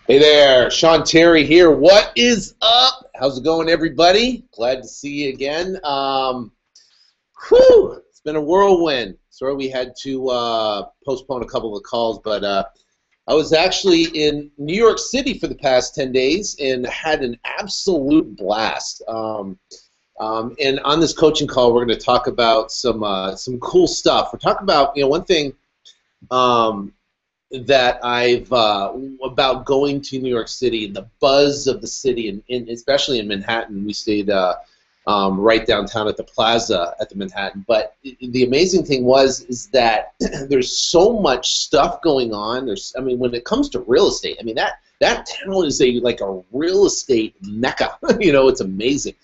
Hey there, Sean Terry here. What is up? How's it going, everybody? Glad to see you again. It's been a whirlwind. Sorry we had to postpone a couple of calls, but I was actually in New York City for the past 10 days and had an absolute blast. And on this coaching call, we're going to talk about some cool stuff. We're talking about, one thing. That I've about going to New York City and the buzz of the city, and especially in Manhattan. We stayed right downtown at the Plaza at the Manhattan. But the amazing thing is that there's so much stuff going on. When it comes to real estate, that town is like a real estate mecca. It's amazing.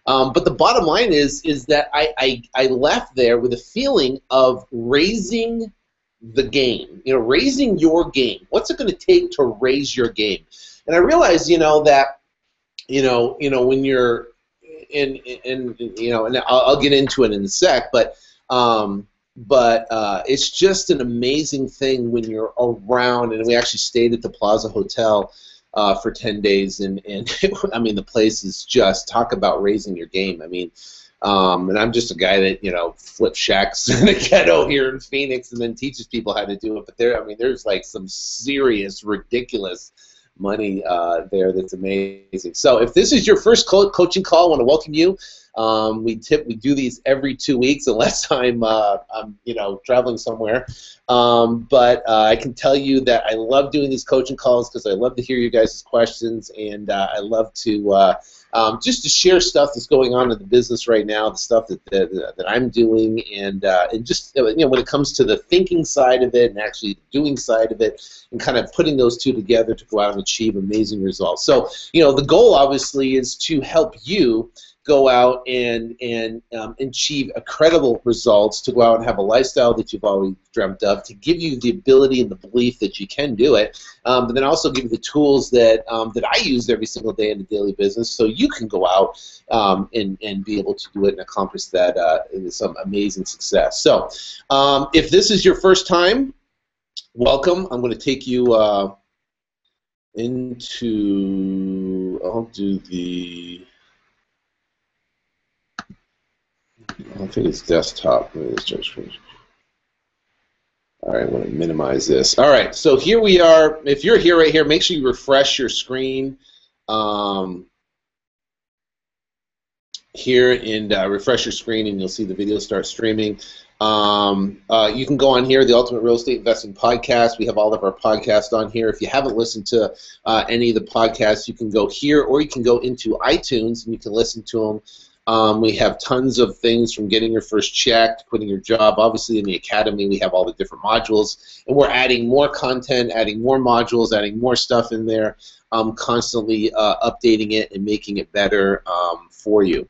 But the bottom line is that I left there with a feeling of raising the game, raising your game. What's it going to take to raise your game? And I realize, that, when you're and I'll get into it in a sec, but it's just an amazing thing when you're around. And we actually stayed at the Plaza Hotel for 10 days, and the place is just, talk about raising your game. And I'm just a guy that flips shacks in the ghetto here in Phoenix, and then teaches people how to do it. But there's like some serious, ridiculous money there that's amazing. So if this is your first coaching call, I want to welcome you. We do these every 2 weeks, unless I'm traveling somewhere. But I can tell you that I love doing these coaching calls because I love to hear you guys' questions, and I love to just to share stuff that's going on in the business right now, the stuff that I'm doing, and just when it comes to the thinking side of it and actually the doing side of it, and kind of putting those two together to go out and achieve amazing results. So the goal obviously is to help you go out and achieve incredible results, to go out and have a lifestyle that you've always dreamt of, to give you the ability and the belief that you can do it, but then also give you the tools that I use every single day in the daily business, so you can go out and be able to do it and accomplish that in some amazing success. So if this is your first time, welcome. I'm going to take you into, I'll do the, I think it's desktop. All right, I'm going to minimize this. All right, so here we are. If you're here right here, make sure you refresh your screen here, and refresh your screen, and you'll see the video start streaming. You can go on here, the Ultimate Real Estate Investing Podcast. We have all of our podcasts on here. If you haven't listened to any of the podcasts, you can go here, or you can go into iTunes and you can listen to them. We have tons of things, from getting your first check to quitting your job. Obviously, in the Academy, we have all the different modules, and we're adding more content, adding more modules, adding more stuff in there, constantly updating it and making it better for you.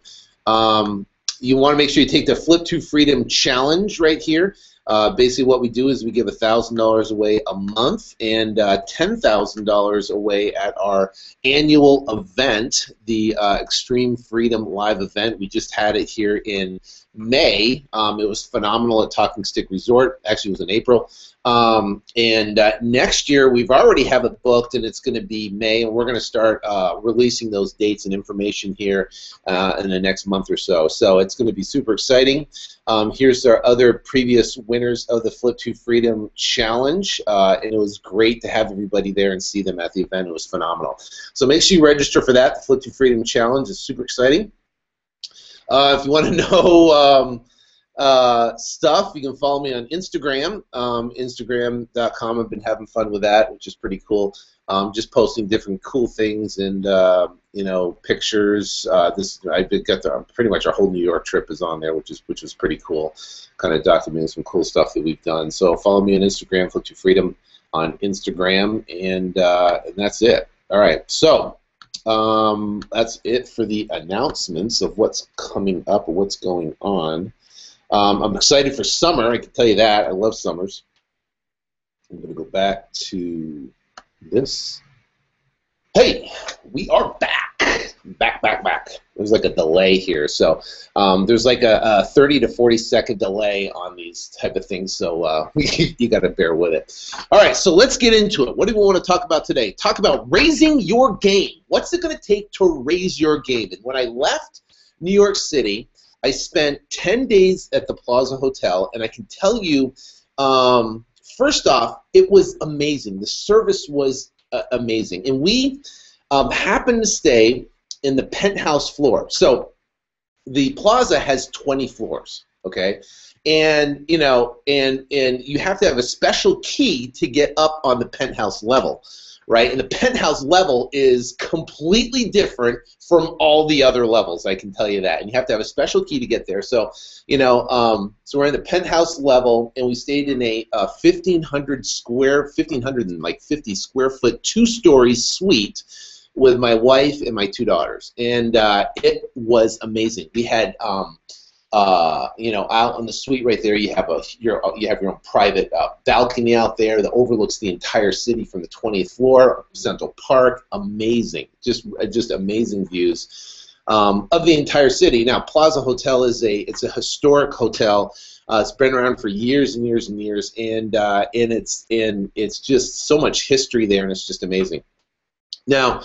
You want to make sure you take the Flip to Freedom Challenge right here. Basically, what we do is we give $1,000 away a month and $10,000 away at our annual event, the Extreme Freedom Live event. We just had it here in May. It was phenomenal at Talking Stick Resort. Actually, it was in April. And next year, we've already have it booked, and it's going to be May, and we're going to start releasing those dates and information here in the next month or so. So it's going to be super exciting. Here's our other previous winners of the Flip to Freedom Challenge, and it was great to have everybody there and see them at the event. It was phenomenal. So make sure you register for that. The Flip to Freedom Challenge is super exciting. If you want to know stuff, you can follow me on Instagram, Instagram.com. I've been having fun with that, which is pretty cool. Just posting different cool things and pictures. I've got pretty much our whole New York trip is on there, which is pretty cool. Kind of documenting some cool stuff that we've done. So follow me on Instagram, Flip to Freedom on Instagram, and that's it. All right, so that's it for the announcements of what's coming up or what's going on. I'm excited for summer, I can tell you that. I love summers. I'm going to go back to this. Hey, we are back. back. There's like a delay here, so there's like a 30 to 40-second delay on these type of things, so you got to bear with it. All right, so let's get into it. What do we want to talk about today? Talk about raising your game. What's it going to take to raise your game? And when I left New York City, I spent 10 days at the Plaza Hotel, and I can tell you, first off, it was amazing. The service was amazing, and we happened to stay in the penthouse floor. So the Plaza has 20 floors, okay? And you know, and you have to have a special key to get up on the penthouse level, right? And the penthouse level is completely different from all the other levels, I can tell you that. And you have to have a special key to get there. So, you know, so we're in the penthouse level, and we stayed in a 1,550 square foot, 2-story suite with my wife and my 2 daughters, and it was amazing. We had, you know, out on the suite right there, you have your own private balcony out there that overlooks the entire city from the 20th floor, Central Park. Amazing, just amazing views of the entire city. Now, Plaza Hotel it's a historic hotel. It's been around for years and years and years, and it's just so much history there, and it's just amazing. Now,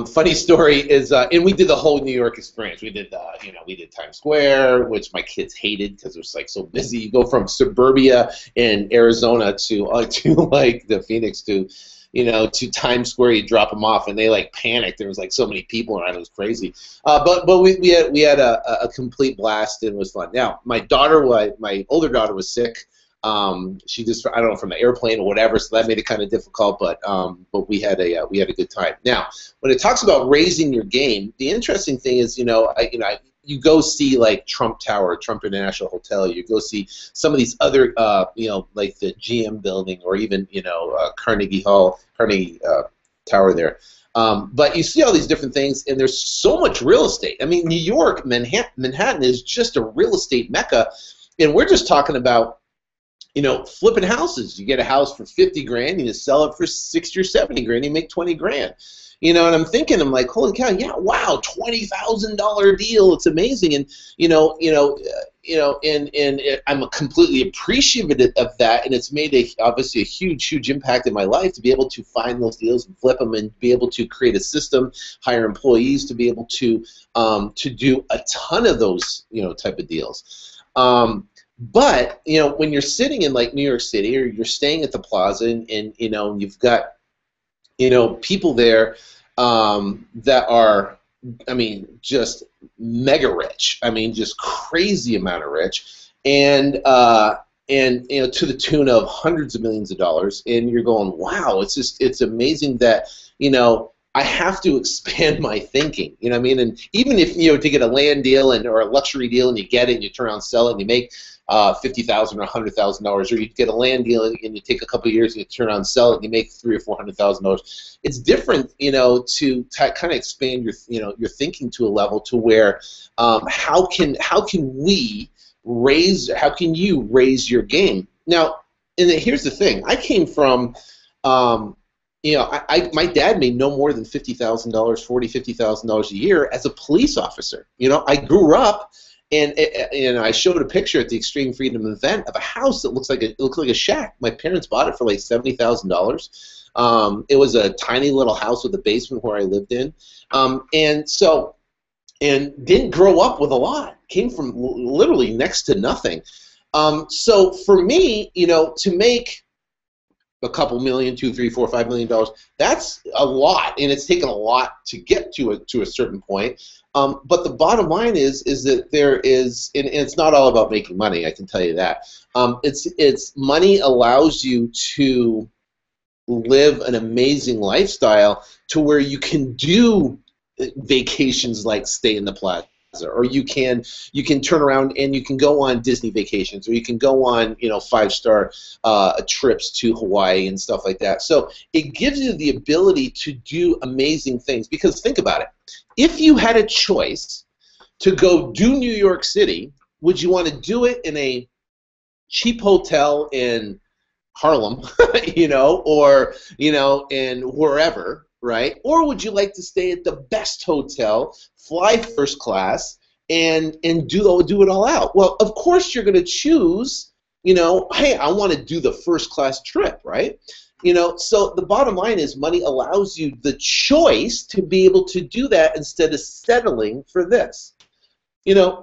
funny story is, and we did the whole New York experience. We did, you know, we did Times Square, which my kids hated because it was like so busy. You go from suburbia in Arizona to like the Phoenix to, you know, to Times Square. You drop them off, and they like panicked. There was like so many people around. It was crazy. But we had a complete blast, and it was fun. Now, my older daughter was sick. She just, I don't know, from the airplane or whatever, so that made it kind of difficult. But we had a good time. Now, when it talks about raising your game, the interesting thing is, you know, you go see like Trump Tower, Trump International Hotel. You go see some of these other, you know, like the GM building, or even, you know, Carnegie Tower there. But you see all these different things, and there's so much real estate. I mean, New York, Manhattan is just a real estate mecca, and we're just talking about, you know, flipping houses. You get a house for 50 grand, you just sell it for 60 or 70 grand, you make 20 grand. You know, and I'm like, holy cow, yeah, wow, $20,000 deal, it's amazing. And I'm completely appreciative of that, and it's made obviously a huge impact in my life to be able to find those deals and flip them, and be able to create a system, hire employees to be able to do a ton of those, you know, type of deals. But, you know, when you're sitting in like New York City, or you're staying at the Plaza, and you know, you've got, you know, people there that are, I mean, just mega rich. I mean, just crazy amount of rich, and you know, to the tune of hundreds of millions of dollars. And you're going, wow, it's amazing that, you know, I have to expand my thinking. You know what I mean? And even if, you know, to get a land deal or a luxury deal, and you get it, and you turn around and sell it, and you make $50,000 or $100,000, or you get a land deal, and you take a couple of years, and you turn around and sell it, and you make $300,000 or $400,000. It's different, you know, to kind of expand your, you know, your thinking to a level to where how can you raise your game? Now, and here's the thing: I came from, you know, my dad made no more than $50,000, $50,000 a year as a police officer. You know, I grew up. And I showed a picture at the Extreme Freedom event of a house that looked like a shack. My parents bought it for like $70,000. It was a tiny little house with a basement where I lived in, and didn't grow up with a lot. Came from literally next to nothing. So for me, you know, to make a couple million, $2, $3, $4, $5 million, that's a lot, and it's taken a lot to get to a certain point. But the bottom line is that there is, and it's not all about making money, I can tell you that. It's money allows you to live an amazing lifestyle to where you can do vacations like stay in the Plaza, or you can turn around and you can go on Disney vacations, or you can go on, you know, 5-star trips to Hawaii and stuff like that. So it gives you the ability to do amazing things. Because think about it. If you had a choice to go do New York City, would you want to do it in a cheap hotel in Harlem, you know, or, you know, in wherever, right? Or would you like to stay at the best hotel, fly first class, and do it all out? Well, of course you're going to choose, hey, I want to do the first class trip, right? So the bottom line is money allows you the choice to be able to do that instead of settling for this.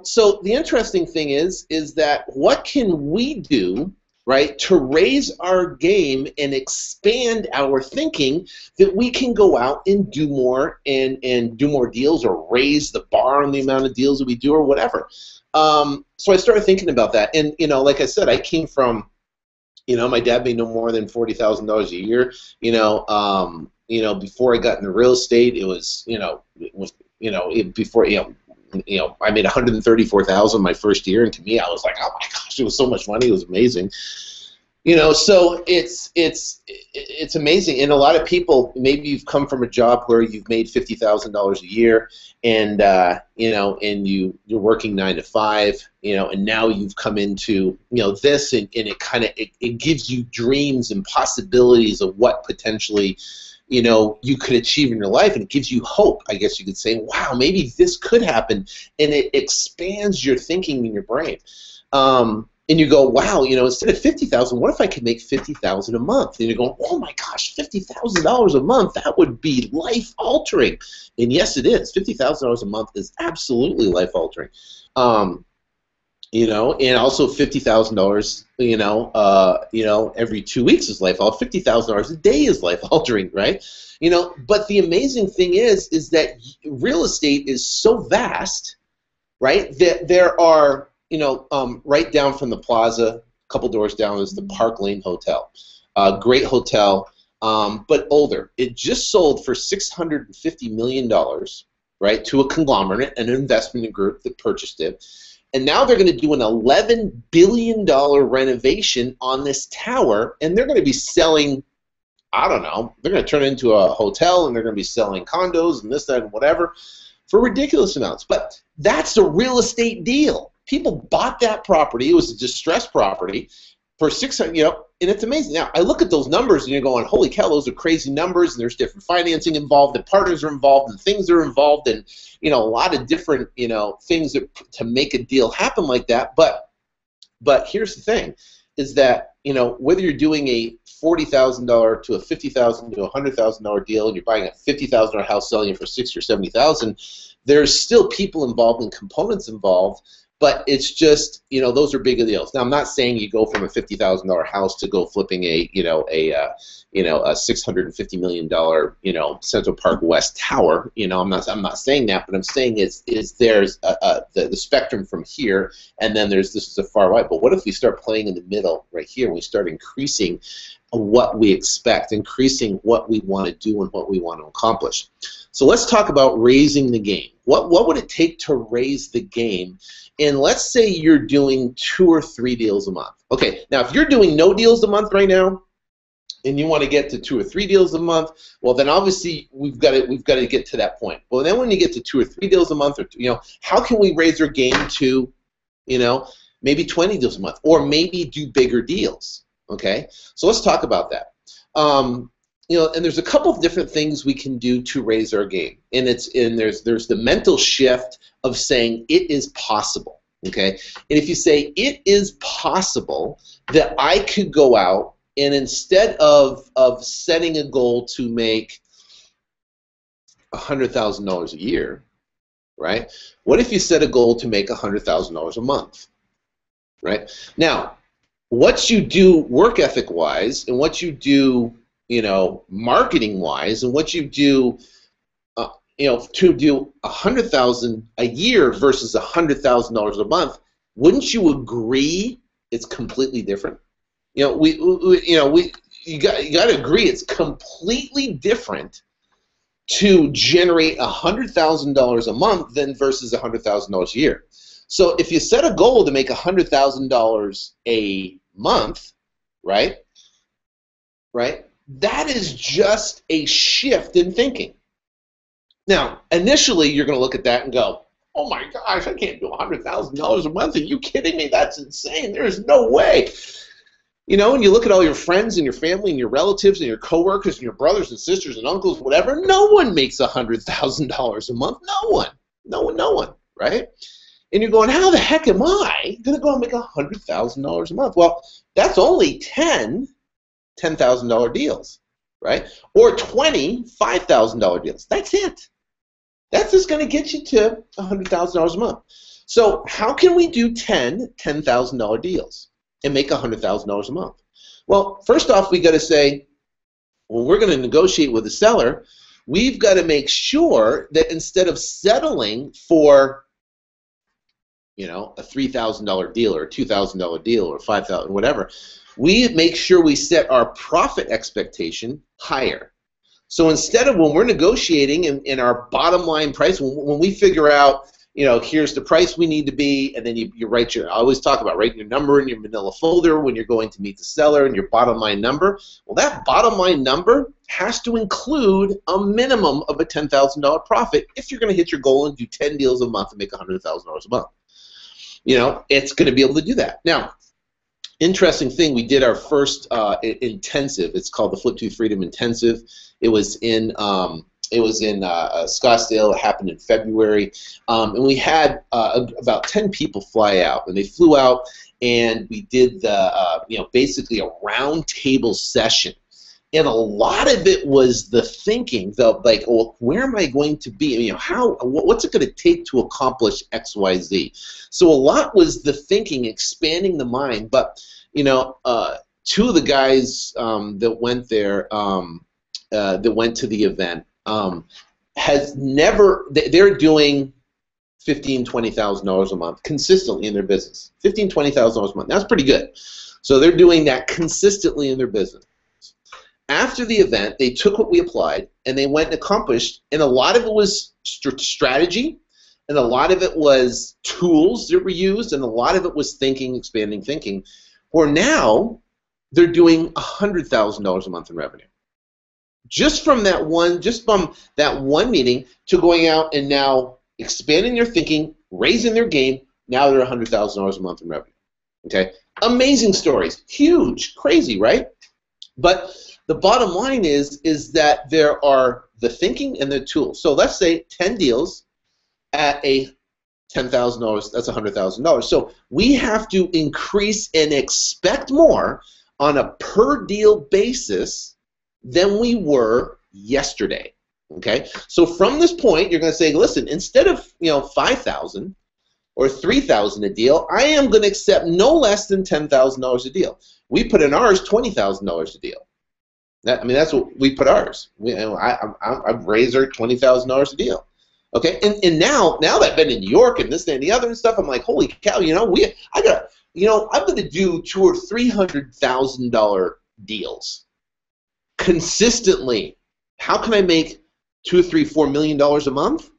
So the interesting thing is that what can we do, right, to raise our game and expand our thinking that we can go out and do more and do more deals or raise the bar on the amount of deals that we do or whatever. So I started thinking about that. And, like I said, I came from, my dad made no more than $40,000 a year. Before I got into real estate, it was, before, I made $134,000 my first year, and to me, I was like, oh my gosh, it was so much money. It was amazing. So it's amazing. And a lot of people, maybe you've come from a job where you've made $50,000 a year, and and you're working 9 to 5, and now you've come into this, and it gives you dreams and possibilities of what potentially you could achieve in your life, and it gives you hope, I guess you could say. Wow, maybe this could happen, and it expands your thinking in your brain. And you go, wow, instead of $50,000, what if I could make $50,000 a month? And you're going, oh my gosh, $50,000 a month, that would be life-altering. And yes, it is. $50,000 a month is absolutely life-altering. And also $50,000, every 2 weeks is life-altering. $50,000 a day is life-altering, right? But the amazing thing is that real estate is so vast, right, that there are, right down from the plaza, a couple doors down, is the Park Lane Hotel. Great hotel, but older. It just sold for $650 million, right, to a conglomerate, an investment group that purchased it. And now they're going to do an $11 billion renovation on this tower, and they're going to be selling, I don't know, they're going to turn it into a hotel, and they're going to be selling condos and this, that, and whatever for ridiculous amounts. But that's a real estate deal. People bought that property. It was a distressed property for $600, and it's amazing. Now, I look at those numbers, and you're going, holy cow, those are crazy numbers, and there's different financing involved, and partners are involved, and things are involved, and, a lot of different, things to make a deal happen like that. But here's the thing, is that, whether you're doing a $40,000 to a $50,000 to a $100,000 deal, and you're buying a $50,000 house, selling it for $60,000 or $70,000, there's still people involved and components involved. But it's just, those are bigger deals. Now, I'm not saying you go from a $50,000 house to go flipping a $650 million, Central Park West tower. I'm not saying that, but I'm saying is there's the spectrum from here, and then this is a far right. But what if we start playing in the middle right here, and we start increasing what we expect, increasing what we want to do and what we want to accomplish? So let's talk about raising the game. What would it take to raise the game? And let's say you're doing 2 or 3 deals a month. Okay, now if you're doing no deals a month right now, and you want to get to 2 or 3 deals a month, well then obviously we've got to get to that point. Well then when you get to 2 or 3 deals a month, or how can we raise our game to, maybe 20 deals a month, or maybe do bigger deals? Okay, so let's talk about that. And there's a couple of different things we can do to raise our game, and there's the mental shift of saying it is possible. Okay, and if you say it is possible that I could go out and instead of setting a goal to make $100,000 a year, right? What if you set a goal to make $100,000 a month, right? Now, what you do work ethic wise, and what you do marketing wise, and what you do to do $100,000 a year versus $100,000 a month, wouldn't you agree it's completely different? You got to agree it's completely different to generate $100,000 a month than versus $100,000 a year. So if you set a goal to make $100,000 a month, right? That is just a shift in thinking. Now, initially, you're going to look at that and go, oh my gosh, I can't do $100,000 a month. Are you kidding me? That's insane. There is no way. You know, and you look at all your friends and your family and your relatives and your coworkers and your brothers and sisters and uncles, whatever. No one makes $100,000 a month. No one. No one. No one. Right? And you're going, how the heck am I going to go and make $100,000 a month? Well, that's only 10 $10,000 deals, right? Or 20 $5,000 deals. That's it. That's just going to get you to $100,000 a month. So how can we do 10 $10,000 deals and make $100,000 a month? Well, first off, we got to say, when we're going to negotiate with the seller, we've got to make sure that instead of settling for, you know, a $3,000 deal or a $2,000 deal or $5,000, whatever, we make sure we set our profit expectation higher. So instead of when we're negotiating in our bottom line price, when we figure out, you know, here's the price we need to be, and then you write your, I always talk about writing your number in your manila folder when you're going to meet the seller and your bottom line number. Well, that bottom line number has to include a minimum of a $10,000 profit if you're going to hit your goal and do 10 deals a month and make $100,000 a month. You know, it's going to be able to do that. Now, interesting thing, we did our first intensive. It's called the Flip to Freedom Intensive. It was in Scottsdale. It happened in February, and we had about 10 people fly out, and they flew out, and we did the you know, basically a round table session. And a lot of it was the thinking, like, well, where am I going to be? You know, what's it going to take to accomplish X, Y, Z? So a lot was the thinking, expanding the mind. But you know, two of the guys that went there, that went to the event, has never. They're doing $15,000, $20,000 a month consistently in their business. $15,000, $20,000 a month. That's pretty good. So they're doing that consistently in their business. After the event, they took what we applied and they went and accomplished, and a lot of it was strategy, and a lot of it was tools that were used, and a lot of it was thinking, expanding thinking, where now they're doing $100,000 a month in revenue. Just from that one meeting to going out and now expanding their thinking, raising their game, now they're $100,000 a month in revenue. Okay? Amazing stories. Huge. Crazy, right? But the bottom line is that there are the thinking and the tools. So let's say 10 deals at a $10,000, that's $100,000. So we have to increase and expect more on a per deal basis than we were yesterday. Okay? So from this point, you're going to say, listen, instead of, you know, $5,000 or $3,000 a deal, I am going to accept no less than $10,000 a deal. We put in ours $20,000 a deal. I mean, that's what we put ours. I've raised our $20,000 a deal. Okay, and now that I've been in New York and this and the other and stuff, I'm like, holy cow, you know, I'm going to do $200,000 or $300,000 deals consistently. How can I make $2, $3, $4 million a month?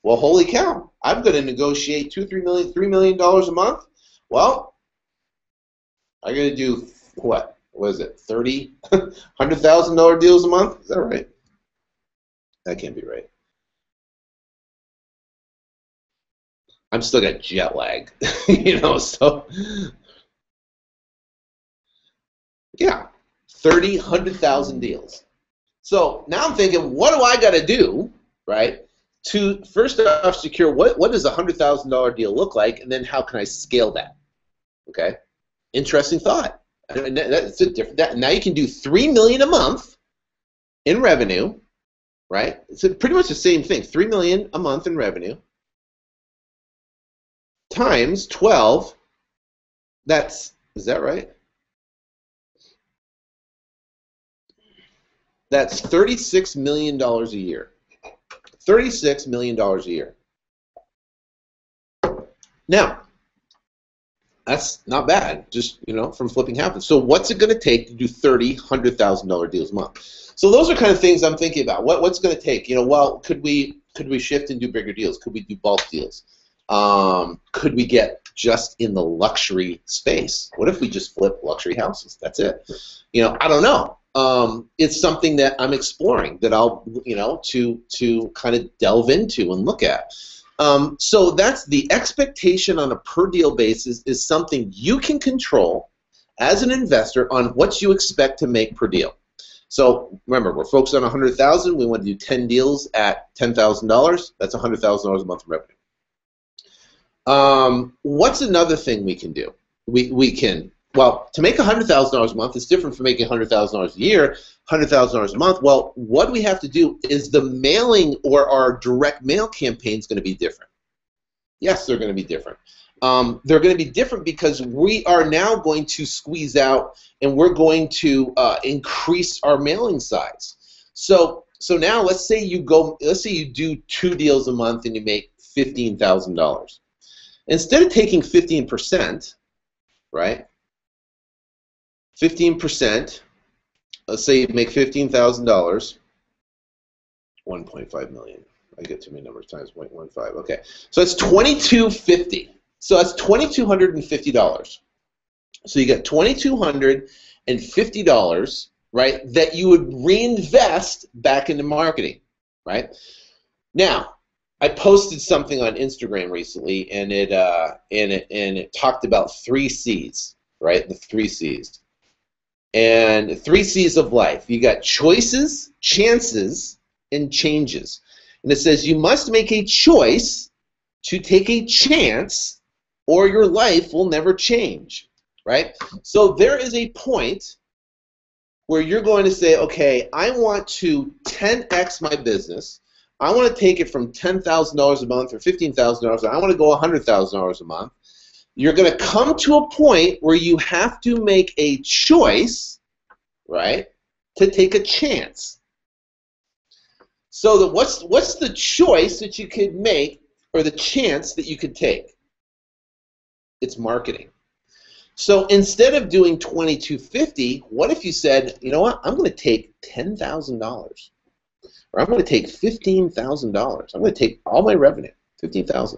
Well, holy cow, I'm going to negotiate $3 million a month. Well, I'm going to do what? What is it, $100,000 deals a month? Is that right? That can't be right. I'm still got jet lag, you know, so yeah, 100,000 deals. So now I'm thinking, what do I got to do, right, to first off secure what does a $100,000 deal look like, and then how can I scale that? Okay, interesting thought. And that's a different. Now you can do $3 million a month in revenue, right? It's pretty much the same thing. $3 million a month in revenue times 12. Is that right? That's $36 million a year. $36 million a year. Now, that's not bad, just, you know, from flipping happens. So what's it going to take to do $100,000 deals a month? So those are kind of things I'm thinking about. What's going to take? You know, well, could we shift and do bigger deals? Could we do bulk deals? Could we get just in the luxury space? What if we just flip luxury houses? That's it. You know, I don't know. It's something that I'm exploring, that I'll, you know, to kind of delve into and look at. So that's the expectation on a per deal basis is something you can control as an investor on what you expect to make per deal. So remember, we're focused on 100,000. We want to do 10 deals at $10,000. That's $100,000 a month in revenue. What's another thing we can do? We can, well, to make $100,000 a month is different from making $100,000 a year, $100,000 a month. Well, what we have to do is the mailing or our direct mail campaign is going to be different. Yes, they're going to be different. They're going to be different because we are now going to squeeze out and we're going to increase our mailing size. So now let's say you do 2 deals a month and you make $15,000. Instead of taking 15%, right? 15%. Let's say you make $15,000. 1.5 million. I get too many numbers times 0.15. Okay, so it's $2,250. So that's $2,250. So you get $2,250, right? That you would reinvest back into marketing, right? Now, I posted something on Instagram recently, and it talked about 3 C's, right? The 3 C's, and 3 C's of life. You got choices, chances, and changes. And it says you must make a choice to take a chance, or your life will never change, right? So there is a point where you're going to say, okay, I want to 10x my business. I want to take it from $10,000 a month or $15,000. I want to go $100,000 a month. You're going to come to a point where you have to make a choice, right, to take a chance. So what's the choice that you could make, or the chance that you could take? It's marketing. So instead of doing $2,250, what if you said, you know what, I'm going to take $10,000. Or I'm going to take $15,000. I'm going to take all my revenue, $15,000,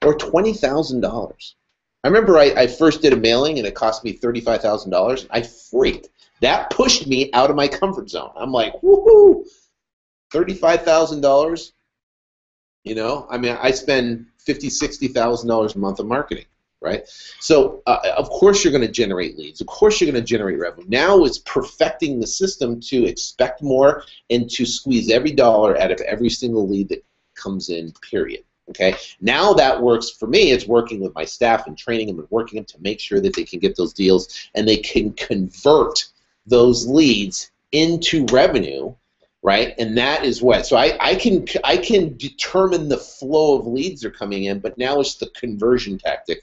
or $20,000. I remember I first did a mailing and it cost me $35,000. I freaked. That pushed me out of my comfort zone. I'm like, woohoo, $35,000. You know, I mean, I spend $50,000, $60,000 a month on marketing. Right? So, of course you're going to generate leads. Of course you're going to generate revenue. Now it's perfecting the system to expect more and to squeeze every dollar out of every single lead that comes in, period. Okay? Now that works for me. It's working with my staff and training them and working them to make sure that they can get those deals and they can convert those leads into revenue, right? And that is what. So I can determine the flow of leads that are coming in, but now it's the conversion tactic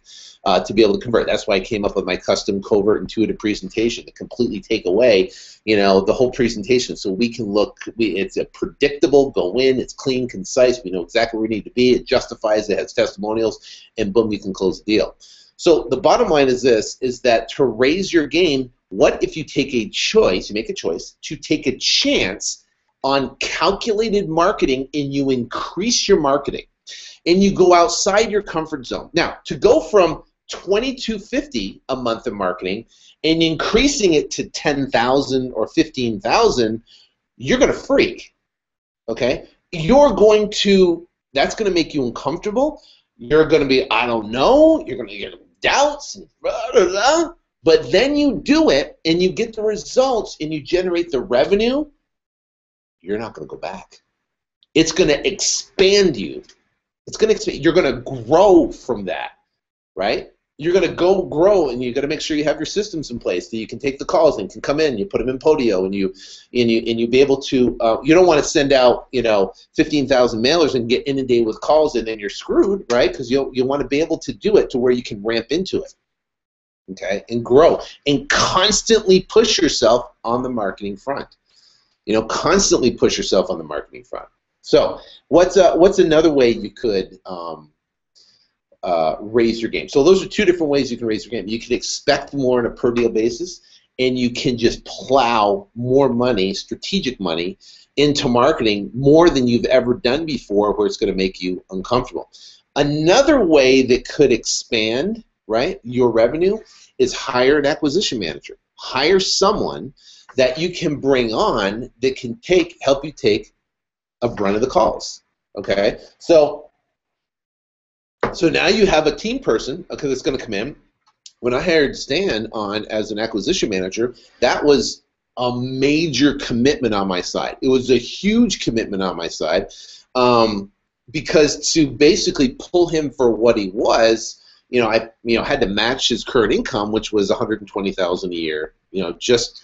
to be able to convert. That's why I came up with my custom covert intuitive presentation to completely take away, you know, the whole presentation, so we can look. It's a predictable. Go in. It's clean, concise. We know exactly where we need to be. It justifies. It has testimonials, and boom, you can close the deal. So the bottom line is this: is that to raise your game, what if you take a choice? You make a choice to take a chance on calculated marketing, and you increase your marketing, and you go outside your comfort zone. Now, to go from $2,250 a month in marketing and increasing it to $10,000 or $15,000, you're going to freak. Okay, that's going to make you uncomfortable. You're going to be, I don't know. You're going to get doubts and blah, blah, blah. But then you do it, and you get the results, and you generate the revenue. You're not going to go back. It's going to expand you. It's going to expand. You're going to grow from that, right? You're going to grow, and you've got to make sure you have your systems in place that you can take the calls and can come in. You put them in Podio, and you be able to. You don't want to send out 15,000 mailers and get inundated with calls, and then you're screwed, right? Because you want to be able to do it to where you can ramp into it, okay, and grow and constantly push yourself on the marketing front. Constantly push yourself on the marketing front. So what's another way you could raise your game? So those are 2 different ways you can raise your game. You can expect more on a per deal basis, and you can just plow more money, strategic money, into marketing more than you've ever done before, where it's going to make you uncomfortable. Another way that could expand, right, your revenue is hire an acquisition manager. Hire someone that you can bring on that can help you take a brunt of the calls. Okay, so now you have a team person, okay, that's going to come in, when I hired Stan on as an acquisition manager, that was a major commitment on my side. It was a huge commitment on my side, because to basically pull him for what he was, I had to match his current income, which was $120,000 a year, just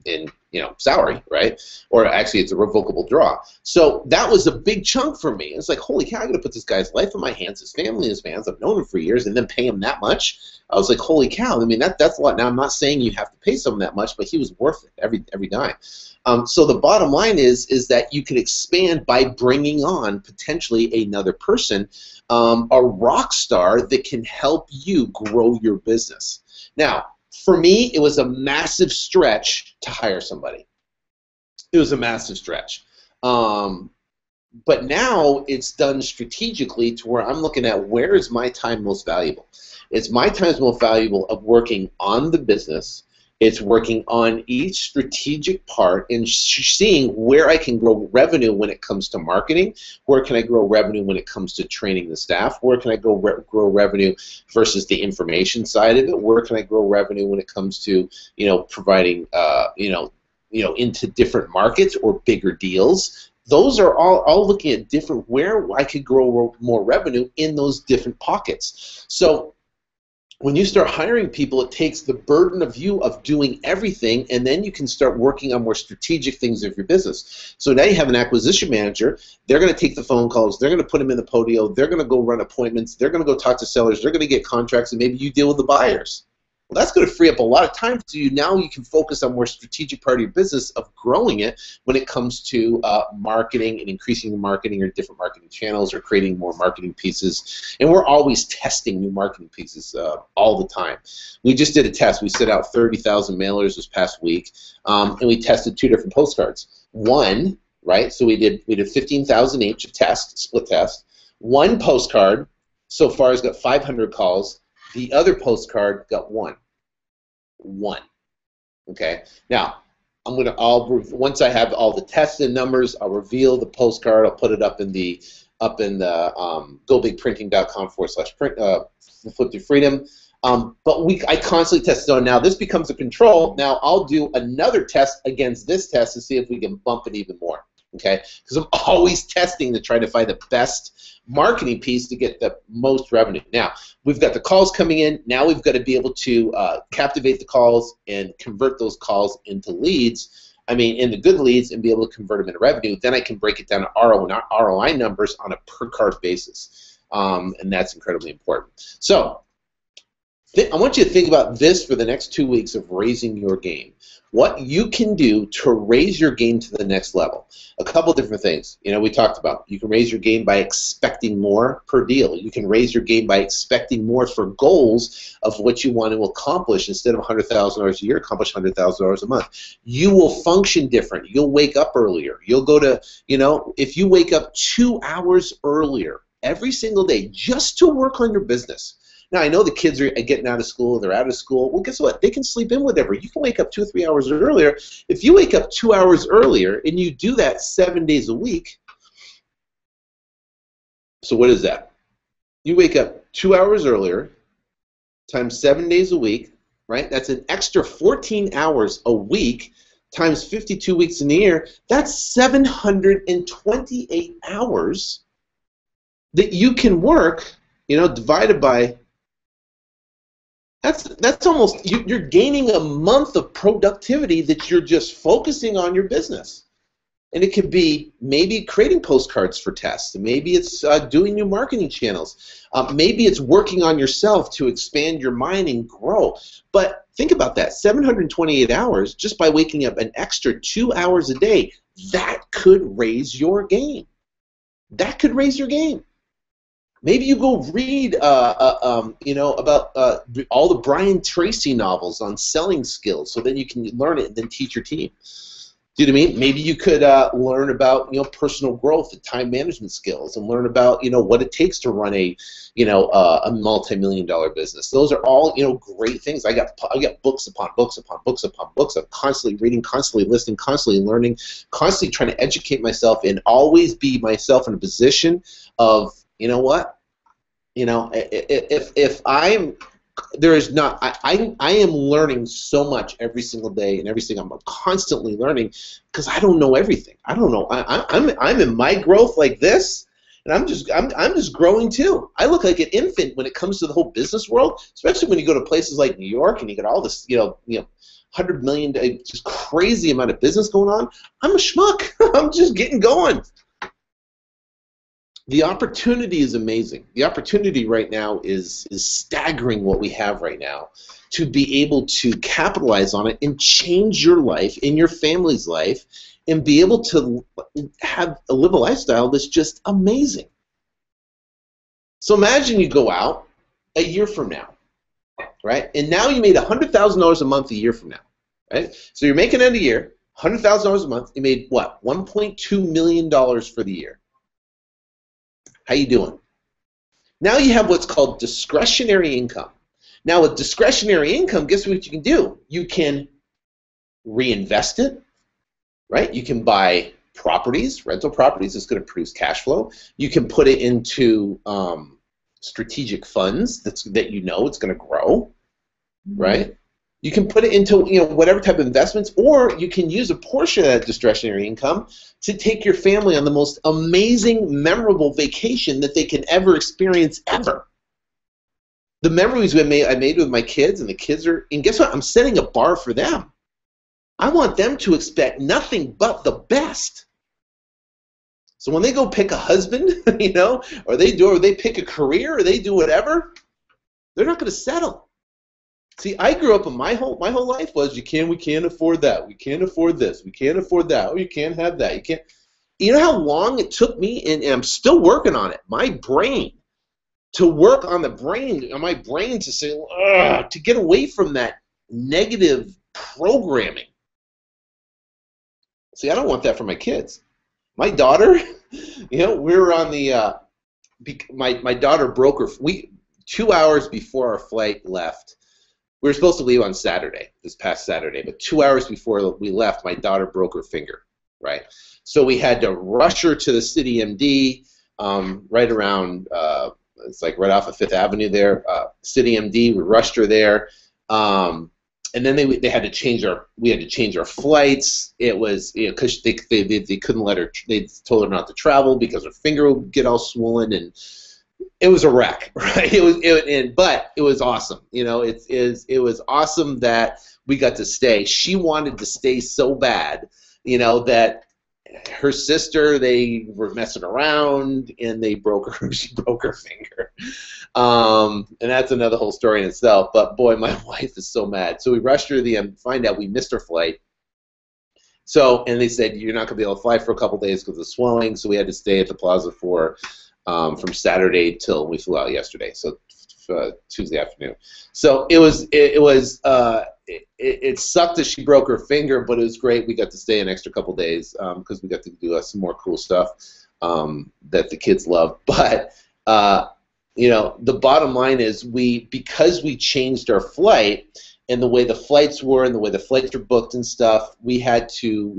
in salary, right? Or actually, it's a revocable draw. So that was a big chunk for me. It's like, holy cow, I got to put this guy's life in my hands, his family in his hands. I've known him for years, and then pay him that much. I was like, holy cow! I mean, that's a lot. Now, I'm not saying you have to pay someone that much, but he was worth it every dime. So the bottom line is that you can expand by bringing on potentially another person, a rock star that can help you grow your business. Now, for me, it was a massive stretch to hire somebody. It was a massive stretch. But now it's done strategically to where I'm looking at where is my time most valuable. It's my time is most valuable of working on the business. It's working on each strategic part and seeing where I can grow revenue when it comes to marketing, where can I grow revenue when it comes to training the staff, where can I grow revenue versus the information side of it, where can I grow revenue when it comes to providing into different markets or bigger deals. Those are all looking at different where I could grow more revenue in those different pockets. So when you start hiring people, it takes the burden of you of doing everything, and then you can start working on more strategic things of your business. So now you have an acquisition manager. They're going to take the phone calls. They're going to put them in the Podio. They're going to go run appointments. They're going to go talk to sellers. They're going to get contracts, and maybe you deal with the buyers. Well, that's going to free up a lot of time for you. Now you can focus on more strategic part of your business of growing it when it comes to marketing and increasing your marketing or different marketing channels or creating more marketing pieces. And we're always testing new marketing pieces all the time. We just did a test. We sent out 30,000 mailers this past week, and we tested 2 different postcards. One, right? So we did 15,000 each, a test, split test. One postcard so far has got 500 calls. The other postcard got one. Okay. Now once I have all the tested numbers, I'll reveal the postcard. I'll put it up in the gobigprinting.com/flip to freedom. But I constantly test it on. Now this becomes a control. Now I'll do another test against this test to see if we can bump it even more. Okay, because I'm always testing to try to find the best marketing piece to get the most revenue. Now, we've got the calls coming in. Now we've got to be able to captivate the calls and convert those calls into leads. Into good leads and be able to convert them into revenue. Then I can break it down to ROI numbers on a per card basis, and that's incredibly important. So I want you to think about this for the next 2 weeks of raising your game. What you can do to raise your game to the next level. A couple different things. We talked about. You can raise your game by expecting more per deal. You can raise your game by expecting more for goals of what you want to accomplish. Instead of $100,000 a year, accomplish $100,000 a month. You will function different. You'll wake up earlier. You'll go to, if you wake up 2 hours earlier every single day just to work on your business. Now, I know the kids are getting out of school, they're out of school. Well, guess what? They can sleep in whatever. You can wake up 2 or 3 hours earlier. If you wake up 2 hours earlier and you do that 7 days a week, so what is that? You wake up 2 hours earlier times 7 days a week, right? That's an extra 14 hours a week times 52 weeks in the year. That's 728 hours that you can work, divided by. That's almost, you're gaining a month of productivity that you're just focusing on your business. And it could be maybe creating postcards for tests. Maybe it's doing new marketing channels. Maybe it's working on yourself to expand your mind and grow. But think about that, 728 hours just by waking up an extra 2 hours a day, that could raise your game. That could raise your game. Maybe you go read, about all the Brian Tracy novels on selling skills, so then you can learn it and then teach your team. Do you know what I mean? Maybe you could learn about personal growth and time management skills, and learn about what it takes to run a multi-million-dollar business. Those are all great things. I got books upon books upon books upon books. I'm constantly reading, constantly listening, constantly learning, constantly trying to educate myself and always be myself in a position of if I'm there is not. I am learning so much every single day, and I'm constantly learning because I don't know everything. I don't know. I'm in my growth like this, and I'm just growing too. I look like an infant when it comes to the whole business world, especially when you go to places like New York and you got all this, 100 million, just crazy amount of business going on. I'm a schmuck. I'm just getting going. The opportunity is amazing. The opportunity right now is staggering what we have right now to be able to capitalize on it and change your life and your family's life and be able to live a lifestyle that's just amazing. So imagine you go out a year from now, right? And now you made $100,000 a month a year from now, right? So you're making it a year, $100,000 a month. You made what? $1.2 million for the year. How you doing? Now you have what's called discretionary income. Now with discretionary income, guess what you can do? You can reinvest it, right? You can buy properties, rental properties. It's going to produce cash flow. You can put it into strategic funds that you know it's going to grow, right? You can put it into whatever type of investments, or you can use a portion of that discretionary income to take your family on the most amazing, memorable vacation that they can ever experience ever. The memories I made with my kids, and the kids and guess what? I'm setting a bar for them. I want them to expect nothing but the best. So when they go pick a husband, or they pick a career, or they do whatever, they're not going to settle. See, I grew up, and my whole life was we can't afford that, we can't afford this, we can't afford that, oh, you can't have that, you can't. You know how long it took me, and I'm still working on it, my brain to say, to get away from that negative programming. See, I don't want that for my kids. My daughter, we were on the, my daughter broke her, 2 hours before our flight left. We were supposed to leave on Saturday, this past Saturday, but 2 hours before we left, my daughter broke her finger, right? So we had to rush her to the City MD, right around, it's like right off of Fifth Avenue there, City MD. We rushed her there, and then we had to change our flights. It was because they couldn't let her. They told her not to travel because her finger would get all swollen, and it was a wreck, right? But it was awesome. It was awesome that we got to stay. She wanted to stay so bad, that her sister, they were messing around and she broke her finger. And that's another whole story in itself. But boy, my wife is so mad. So we rushed her to the end, find out we missed her flight. So, and they said you're not gonna be able to fly for a couple days because of swelling. So we had to stay at the Plaza from Saturday till we flew out yesterday, so Tuesday afternoon. So it sucked that she broke her finger, but it was great. We got to stay an extra couple days because we got to do some more cool stuff that the kids love. But the bottom line is because we changed our flight and the way the flights were and the way the flights were booked and stuff, we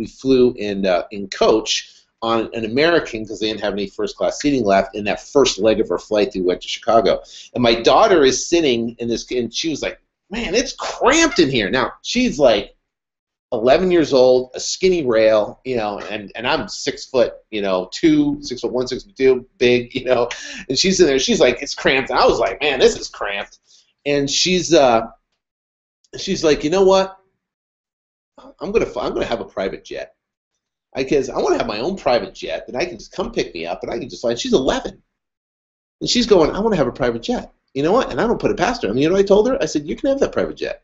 flew in coach on an American because they didn't have any first-class seating left in that first leg of our flight we went to Chicago. And my daughter is sitting in this, and she was like, man, it's cramped in here. Now, she's like 11 years old, a skinny rail, and I'm 6 foot, 2, 6 foot 1, 6 foot 2, big, and she's in there, she's like, it's cramped. And I was like, man, this is cramped. And she's like, you know what? I'm gonna have a private jet. Because I want to have my own private jet that I can just come pick me up and I can just fly. She's 11. And she's going, I want to have a private jet. You know what? And I don't put it past her. I mean, you know what I told her? I said, you can have that private jet.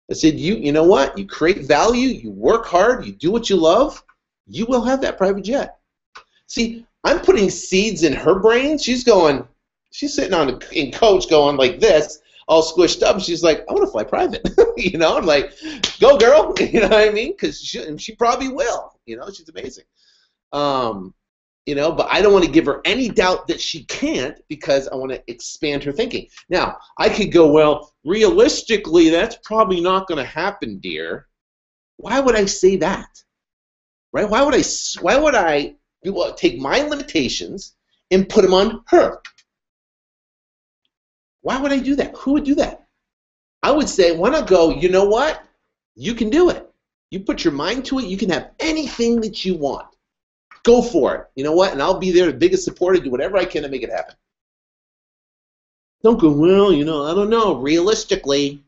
I said, you know what? You create value, you work hard, you do what you love, you will have that private jet. See, I'm putting seeds in her brain. She's sitting in coach going like this, all squished up. She's like, I want to fly private. I'm like, go girl. You know what I mean? Because she probably will. She's amazing. But I don't want to give her any doubt that she can't because I want to expand her thinking. Now, I could go, well, realistically, that's probably not going to happen, dear. Why would I say that? Right? Why would I take my limitations and put them on her? Why would I do that? Who would do that? I would say, why not go, you know what? You can do it. You put your mind to it, you can have anything that you want. Go for it. You know what? And I'll be there, the biggest supporter, do whatever I can to make it happen. Don't go, well, you know, I don't know. Realistically,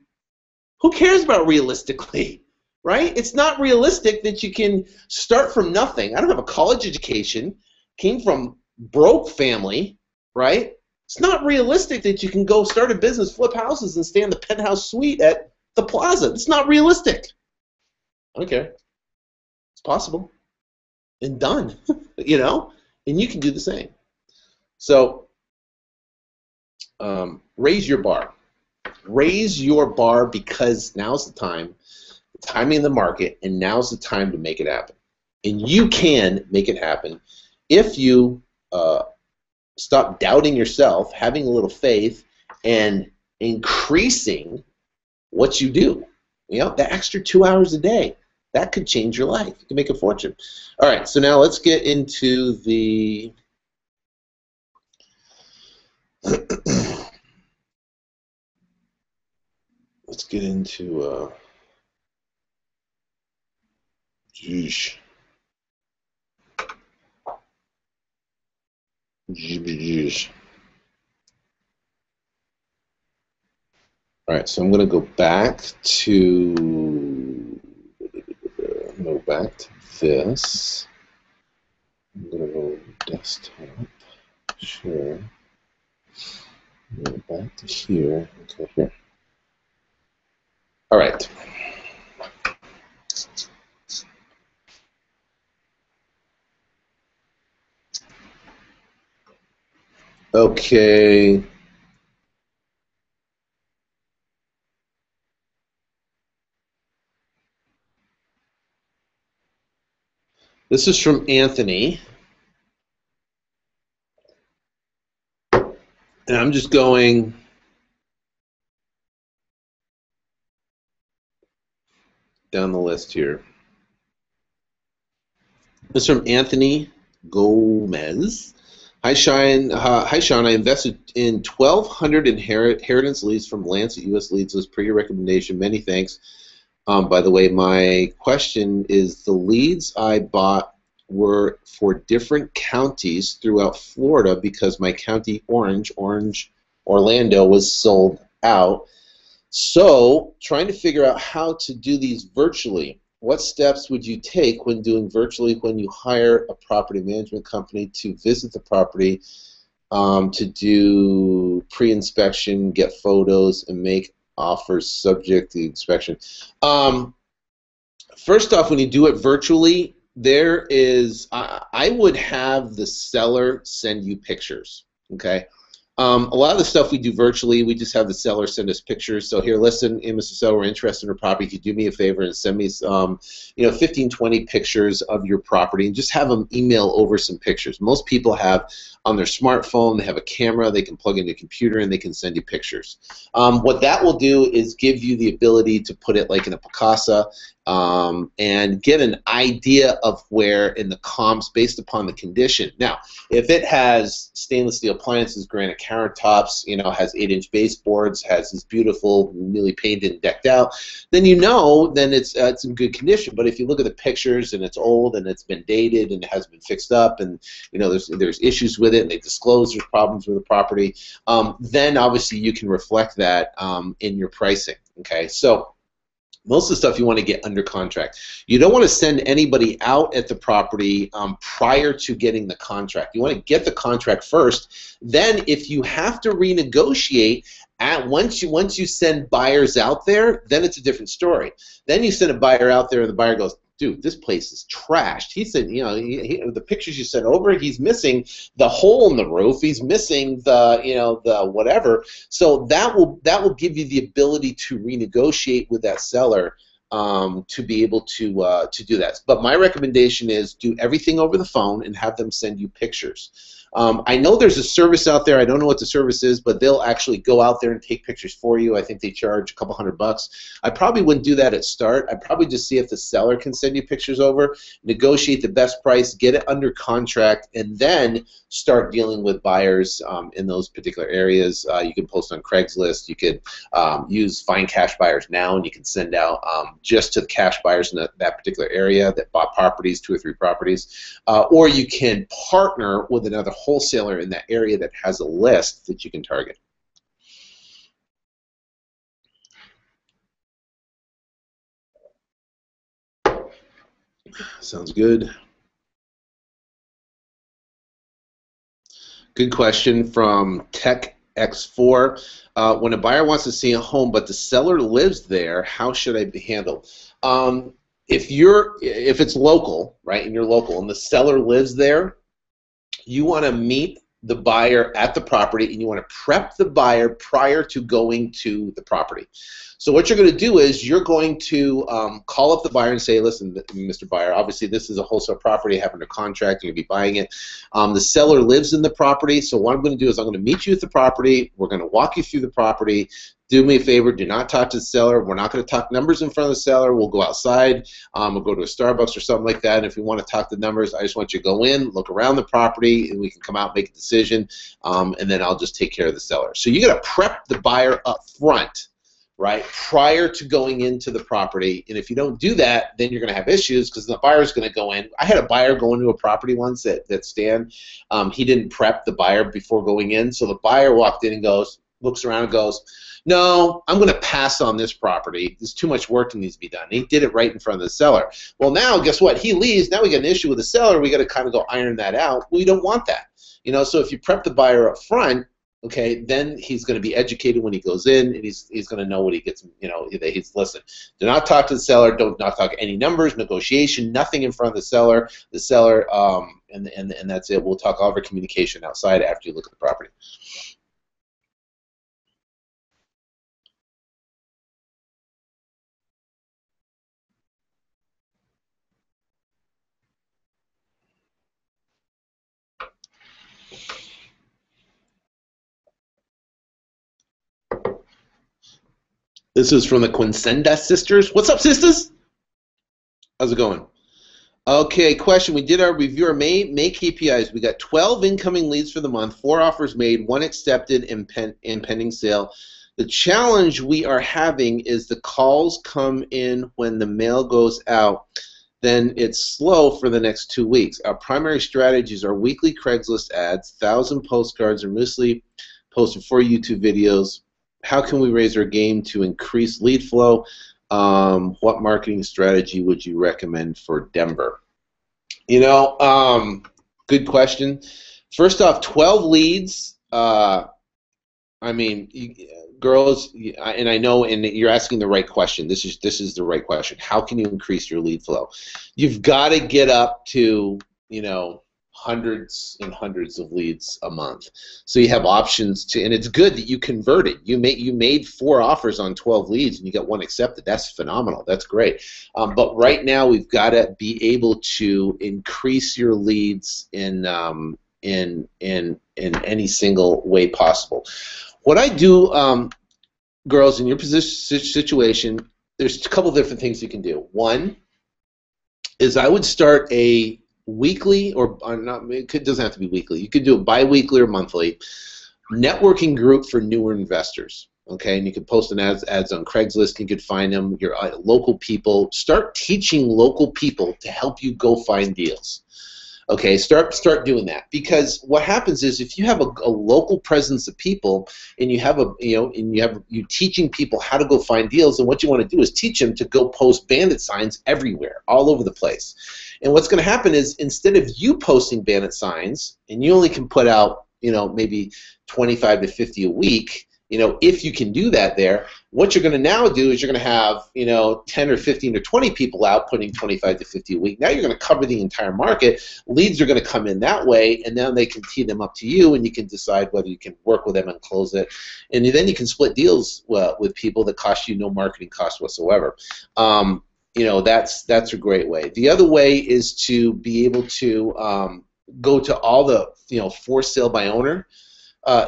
who cares about realistically, right? It's not realistic that you can start from nothing. I don't have a college education, came from broke family, right? It's not realistic that you can go start a business, flip houses, and stay in the penthouse suite at the plaza. It's not realistic. I don't care. It's possible. And done, you know? And you can do the same. So raise your bar. Raise your bar because now's the time, the timing in the market, and now's the time to make it happen. And you can make it happen if you stop doubting yourself, having a little faith, and increasing what you do. You know, the extra 2 hours a day, that could change your life. You can make a fortune. All right, so now let's get into the let's get into geesh. All right, so I'm going to go back to this. I'm going to go desktop. Sure. Go back to here. Okay, here. All right. Okay. This is from Anthony. And I'm just going down the list here. This is from Anthony Gomez. Hi, Sean. I invested in 1,200 inheritance leads from Lance at U.S. Leads List per your recommendation. Many thanks. By the way, my question is, the leads I bought were for different counties throughout Florida because my county, Orange, Orlando, was sold out. So, trying to figure out how to do these virtually. What steps would you take when doing virtually when you hire a property management company to visit the property, to do pre-inspection, get photos, and make offers subject to the inspection? First off, when you do it virtually, there is, I would have the seller send you pictures, okay? A lot of the stuff we do virtually, we just have the seller send us pictures. So here, listen, Mr. Seller, we're interested in your property. Could you do me a favor and send me, 15, 20 pictures of your property, and just have them email over some pictures. Most people have on their smartphone, they have a camera, they can plug into a computer, and they can send you pictures. What that will do is give you the ability to put it like in a Picasa, and get an idea of where in the comps based upon the condition. Now, if it has stainless steel appliances, granite countertops, has 8-inch baseboards, has this beautiful, newly painted and decked out, then then it's in good condition. But if you look at the pictures and it's old and it's been dated and it hasn't been fixed up, and there's issues with it and they disclose there's problems with the property, then obviously you can reflect that in your pricing. Okay, so most of the stuff you want to get under contract. You don't want to send anybody out at the property prior to getting the contract. You want to get the contract first. Then if you have to renegotiate, once you send buyers out there, then it's a different story. Then you send a buyer out there and the buyer goes, dude, this place is trashed. He said, the pictures you sent over, he's missing the hole in the roof. He's missing the whatever. So that will give you the ability to renegotiate with that seller to be able to do that. But my recommendation is do everything over the phone and have them send you pictures. I know there's a service out there. I don't know what the service is, but they'll actually go out there and take pictures for you. I think they charge a couple $100. I probably wouldn't do that at start. I'd probably just see if the seller can send you pictures over, negotiate the best price, get it under contract, and then start dealing with buyers in those particular areas. You can post on Craigslist. You could use Find Cash Buyers Now, and you can send out just to the cash buyers in that particular area that bought properties, 2 or 3 properties. Or you can partner with another wholesaler in that area that has a list that you can target. Sounds good. Good question from Tech X4. When a buyer wants to see a home but the seller lives there, how should I be handled? If it's local, right, and you're local and the seller lives there, you want to meet the buyer at the property and you want to prep the buyer prior to going to the property. So what you're going to do is you're going to call up the buyer and say, listen, Mr. Buyer, obviously this is a wholesale property, I have under contract, you're going to be buying it. The seller lives in the property, so what I'm going to do is I'm going to meet you at the property, we're going to walk you through the property. Do me a favor, do not talk to the seller. We're not going to talk numbers in front of the seller. We'll go outside. We'll go to a Starbucks or something like that. And if we want to talk the numbers, I just want you to go in, look around the property, and we can come out, make a decision, and then I'll just take care of the seller. So you got to prep the buyer up front, right, prior to going into the property. And if you don't do that, then you're going to have issues because the buyer's going to go in. I had a buyer go into a property once that Stan, he didn't prep the buyer before going in. So the buyer walked in and goes, looks around and goes, no, I'm going to pass on this property. There's too much work that needs to be done. He did it right in front of the seller. Well, now, guess what? He leaves. Now we got an issue with the seller. We got to kind of go iron that out. We don't want that. You know, so if you prep the buyer up front, okay, then he's going to be educated when he goes in, and he's going to know what he gets, you know, he's, listen, do not talk to the seller, not talk any numbers, negotiation, nothing in front of the seller, and that's it. We'll talk all of our communication outside after you look at the property. This is from the Quincenda sisters. What's up, sisters? How's it going? Okay, question. We did our review, our May KPIs. We got 12 incoming leads for the month, 4 offers made, 1 accepted and pending sale. The challenge we are having is the calls come in when the mail goes out. Then it's slow for the next 2 weeks. Our primary strategies are weekly Craigslist ads, 1,000 postcards, or mostly posted 4 YouTube videos. How can we raise our game to increase lead flow? What marketing strategy would you recommend for Denver? You know, good question. First off, 12 leads. I mean, girls, and I know, and you're asking the right question. This is the right question. How can you increase your lead flow? You've got to get up to, you know, hundreds and hundreds of leads a month. So you have options to, and it's good that you converted. You made 4 offers on 12 leads and you got 1 accepted. That's phenomenal. That's great. But right now we've got to be able to increase your leads in any single way possible. What I do, girls, in your situation, there's a couple different things you can do. One is I would start a weekly, or not, it doesn't have to be weekly. You could do it bi-weekly or monthly, networking group for newer investors. Okay, and you can post an ads on Craigslist. You could find them. Your local people. Start teaching local people to help you go find deals. Okay, start doing that, because what happens is if you have a local presence of people and you have you teaching people how to go find deals, and what you want to do is teach them to go post bandit signs everywhere, all over the place. And what's going to happen is instead of you posting bandit signs, and you only can put out, you know, maybe 25 to 50 a week, you know, if you can do that there, what you're going to now do is you're going to have, you know, 10 or 15 or 20 people out putting 25 to 50 a week. Now you're going to cover the entire market. Leads are going to come in that way, and then they can tee them up to you, and you can decide whether you can work with them and close it. And then you can split deals with people that cost you no marketing cost whatsoever. You know, that's a great way. The other way is to be able to go to all the for sale by owner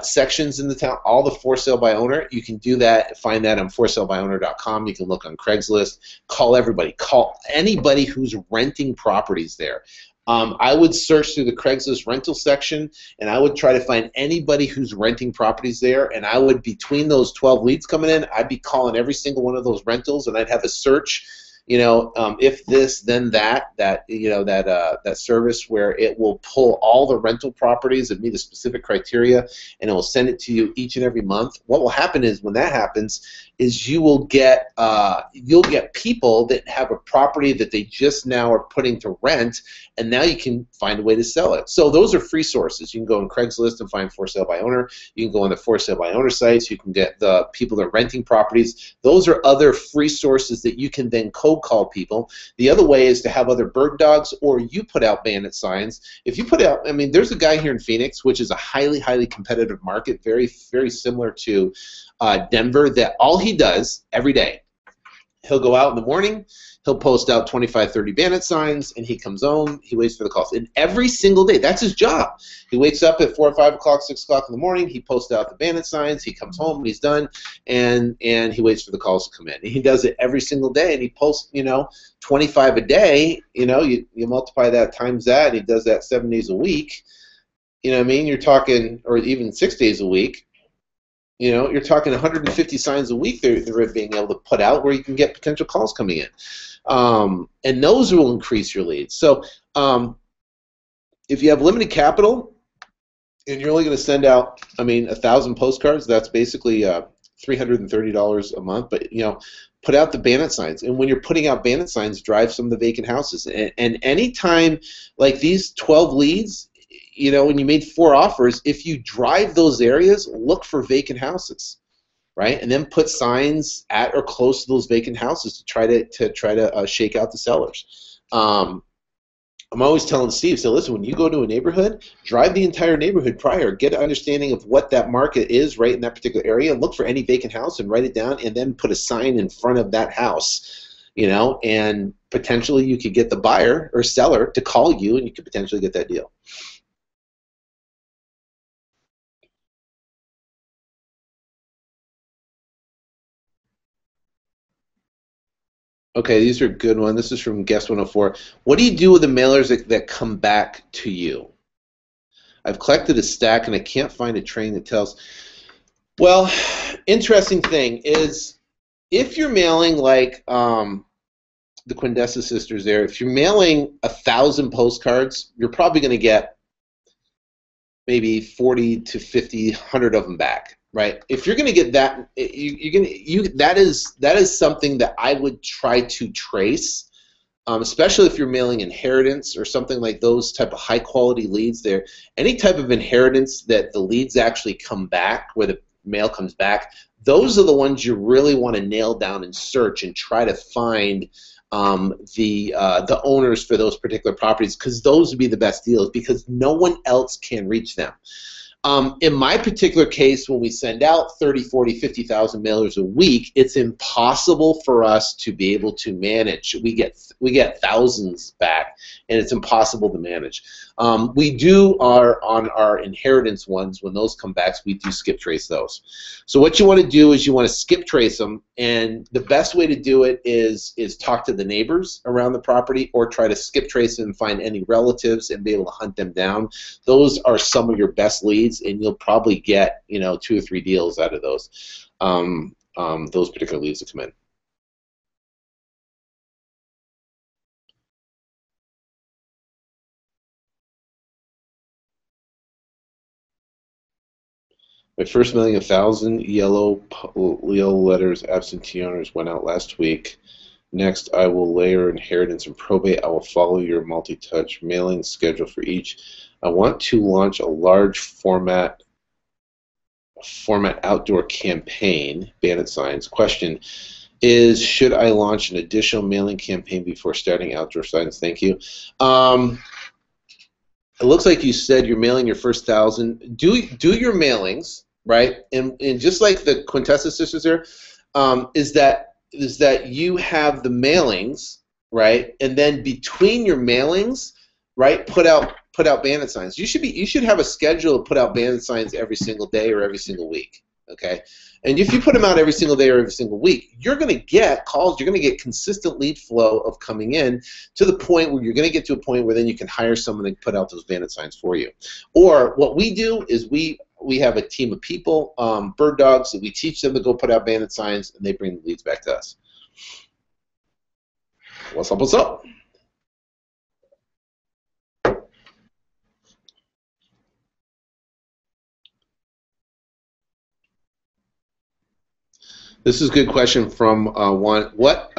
sections in the town, all the for sale by owner. You can do that, find that on forsalebyowner.com. You can look on Craigslist, call everybody, call anybody who's renting properties there. I would search through the Craigslist rental section, and I would try to find anybody who's renting properties there, and I would, between those 12 leads coming in, I'd be calling every single one of those rentals, and I'd have a search, if this, then that service where it will pull all the rental properties that meet a specific criteria, and it will send it to you each and every month. What will happen is, when that happens, is you'll get people that have a property that they just now are putting to rent, and now you can find a way to sell it. So those are free sources. You can go on Craigslist and find for sale by owner. You can go on the for sale by owner sites. You can get the people that are renting properties. Those are other free sources that you can then cold call people. The other way is to have other bird dogs, or you put out bandit signs. If you put out, there's a guy here in Phoenix, which is a highly, highly competitive market, very, very similar to Denver, that all he does every day, he'll go out in the morning, he'll post out 25, 30 bandit signs, and he comes home, he waits for the calls. And every single day, that's his job. He wakes up at 4 or 5 o'clock, 6 o'clock in the morning, he posts out the bandit signs, he comes home, he's done, and he waits for the calls to come in. And he does it every single day, and he posts, 25 a day, you multiply that times that, and he does that 7 days a week. You're talking, or even 6 days a week, you're talking 150 signs a week they're being able to put out where you can get potential calls coming in. And those will increase your leads. So if you have limited capital and you're only going to send out, 1,000 postcards, that's basically $330 a month. But, put out the bandit signs. And when you're putting out bandit signs, drive some of the vacant houses. And anytime, like these 12 leads, when you made 4 offers, if you drive those areas, look for vacant houses, right? And then put signs at or close to those vacant houses to try to shake out the sellers. I'm always telling Steve, so listen, when you go to a neighborhood, drive the entire neighborhood prior, get an understanding of what that market is right in that particular area, look for any vacant house and write it down, and then put a sign in front of that house, and potentially you could get the buyer or seller to call you, and you could potentially get that deal. Okay, these are a good one. This is from Guest 104. What do you do with the mailers that come back to you? I've collected a stack and I can't find a train that tells. Well, interesting thing is, if you're mailing like the Quindessa sisters there, if you're mailing 1,000 postcards, you're probably going to get maybe 40 to 50, 100 of them back. Right. If you're going to get that, that is something that I would try to trace, especially if you're mailing inheritance or something like those type of high quality leads. There, any type of inheritance that the leads actually come back, where the mail comes back, those are the ones you really want to nail down and search and try to find the owners for those particular properties, because those would be the best deals, because no one else can reach them. In my particular case, when we send out 30, 40, 50,000 mailers a week, it's impossible for us to be able to manage. We get thousands back, and it's impossible to manage. We do on our inheritance ones, when those come back, we do skip trace those. So what you want to do is you want to skip trace them, and the best way to do it is talk to the neighbors around the property, or try to skip trace and find any relatives and be able to hunt them down. Those are some of your best leads, and you'll probably get 2 or 3 deals out of those particular leads that come in. My first mailing of 1,000 yellow letters absentee owners went out last week. Next, I will layer inheritance and probate. I will follow your multi-touch mailing schedule for each. I want to launch a large format outdoor campaign, bandit signs. Question is, should I launch an additional mailing campaign before starting outdoor signs? Thank you. It looks like you said you're mailing your first 1,000. Do your mailings, right? And just like the Quintessa sisters there, is that you have the mailings, right? And then between your mailings, right, put out put out bandit signs. You should have a schedule to put out bandit signs every single day or every single week. Okay, and if you put them out every single day or every single week, you're going to get calls. You're going to get consistent lead flow of coming in to the point where you're going to get to a point where then you can hire someone to put out those bandit signs for you. Or what we do is we have a team of people, bird dogs, that we teach them to go put out bandit signs, and they bring the leads back to us. What's up? What's up? This is a good question from one. What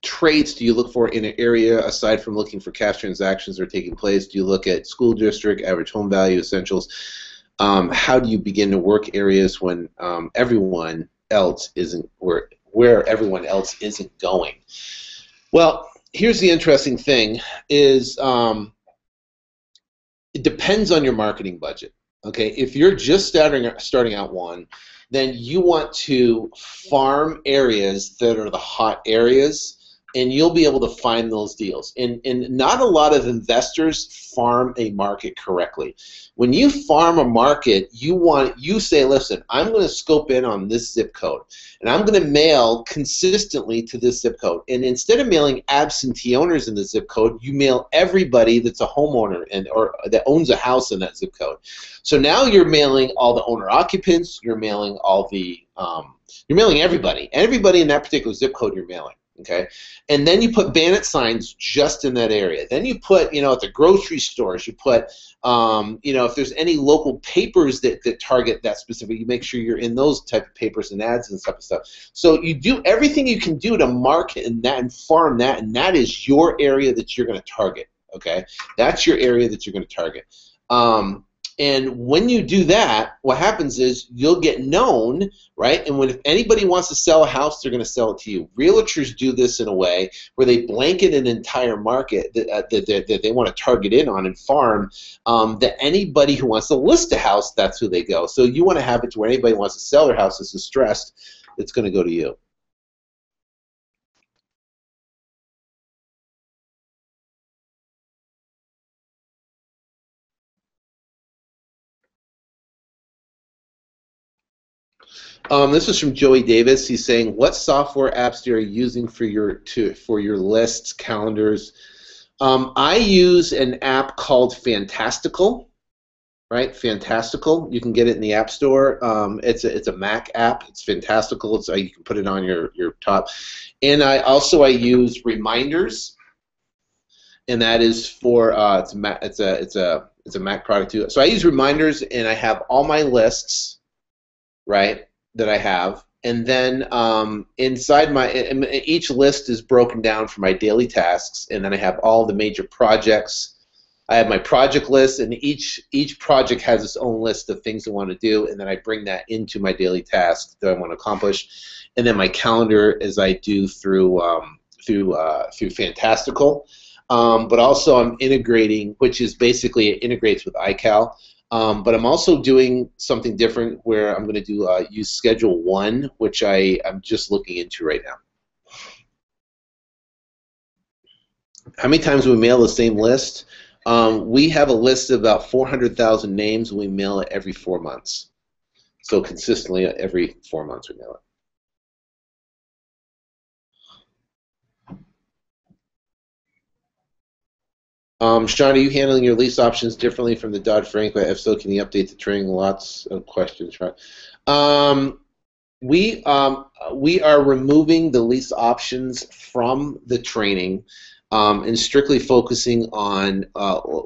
traits do you look for in an area aside from looking for cash transactions that are taking place? Do you look at school district, average home value, essentials? How do you begin to work areas when everyone else isn't where everyone else isn't going? Well, here's the interesting thing: is it depends on your marketing budget. Okay, if you're just starting out one, then you want to farm areas that are the hot areas, and you'll be able to find those deals. And not a lot of investors farm a market correctly. When you farm a market, you say, listen, I'm going to scope in on this zip code, and I'm going to mail consistently to this zip code. And instead of mailing absentee owners in the zip code, you mail everybody that's a homeowner or that owns a house in that zip code. So now you're mailing all the owner occupants, you're mailing all the you're mailing everybody in that particular zip code you're mailing. Okay, and then you put bandit signs just in that area. Then you put, at the grocery stores, you put, if there's any local papers that target that specific, you make sure you're in those type of papers and ads and stuff. So you do everything you can do to market and farm that, and that is your area that you're going to target. Okay, that's your area that you're going to target. And when you do that, what happens is you'll get known, right? And if anybody wants to sell a house, they're going to sell it to you. Realtors do this in a way where they blanket an entire market that they want to target in on and farm, that anybody who wants to list a house, that's who they go. So you want to have it to where anybody who wants to sell their house is distressed, it's going to go to you. This is from Joey Davis. He's saying, "What software apps are you using for your lists, calendars?" I use an app called Fantastical. Right, Fantastical. You can get it in the App Store. It's a Mac app. It's Fantastical. You can put it on your top. And I use Reminders, and that is for it's a Mac product too. So I use Reminders, and I have all my lists, right, that I have, and then inside each list is broken down for my daily tasks, and then I have all the major projects. I have my project list, and each project has its own list of things I want to do, and then I bring that into my daily task that I want to accomplish, and then my calendar as I do through Fantastical, but also I'm integrating, which is basically it integrates with iCal. But I'm also doing something different where I'm going to use Schedule 1, which I'm just looking into right now. How many times do we mail the same list? We have a list of about 400,000 names, and we mail it every 4 months. So consistently, every 4 months we mail it. Sean, are you handling your lease options differently from the Dodd-Frank? If so, can you update the training? Lots of questions. We are removing the lease options from the training and strictly focusing on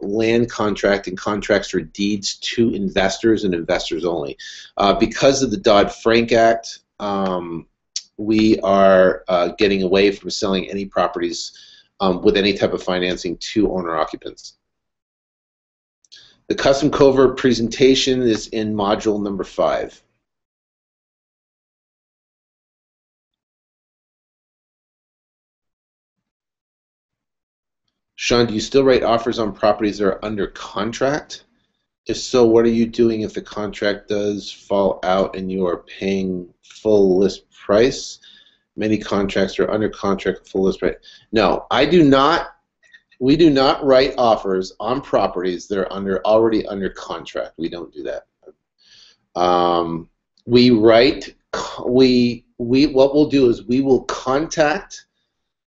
land contract and contracts or deeds to investors and investors only. Because of the Dodd-Frank Act, we are getting away from selling any properties with any type of financing to owner-occupants. The custom covert presentation is in module number 5. Sean, do you still write offers on properties that are under contract? If so, what are you doing if the contract does fall out and you are paying full list price? Many contracts are under contract full list price. No, I do not We do not write offers on properties that are already under contract. We don't do that. We write. What we'll do is we will contact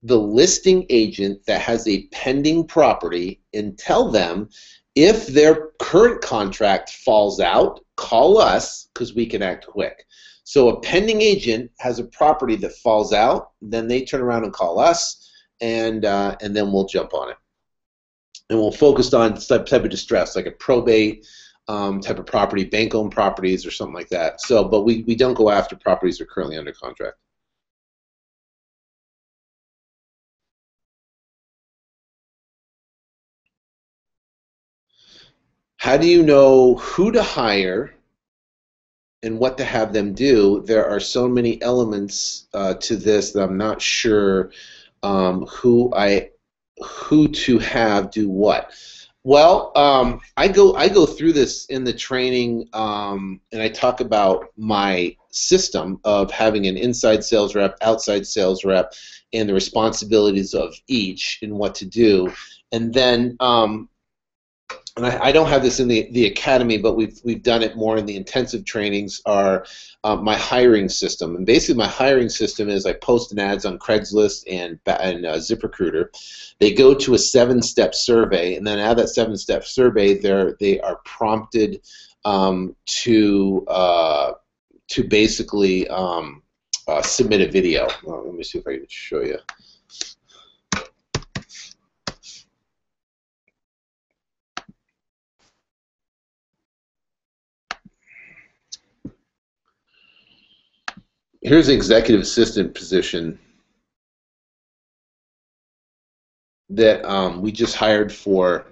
the listing agent that has a pending property and tell them if their current contract falls out, call us because we can act quick. So a pending agent has a property that falls out, then they turn around and call us, and then we'll jump on it. And we'll focus on type of distress, like a probate type of property, bank-owned properties or something like that. So, but we don't go after properties that are currently under contract. How do you know who to hire and what to have them do? There are so many elements to this that I'm not sure who to have do what. Well, I go through this in the training, and I talk about my system of having an inside sales rep, outside sales rep, and the responsibilities of each and what to do. And then, and I don't have this in the academy, but we've done it more in the intensive trainings, are my hiring system. And basically my hiring system is I post an ads on Craigslist and ZipRecruiter. They go to a 7-step survey, and then out of that 7-step survey, they are prompted to basically submit a video. Well, let me see if I can show you. Here's the executive assistant position that we just hired for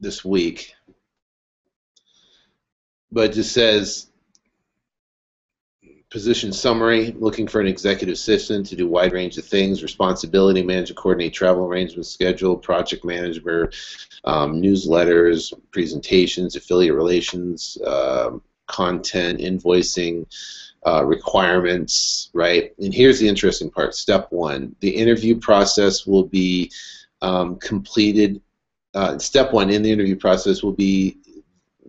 this week. But it just says, position summary, looking for an executive assistant to do a wide range of things: responsibility, manage and coordinate travel arrangements, schedule, project manager, newsletters, presentations, affiliate relations, content, invoicing, requirements, right? And here's the interesting part. Step 1, the interview process will be completed. Step 1 in the interview process will be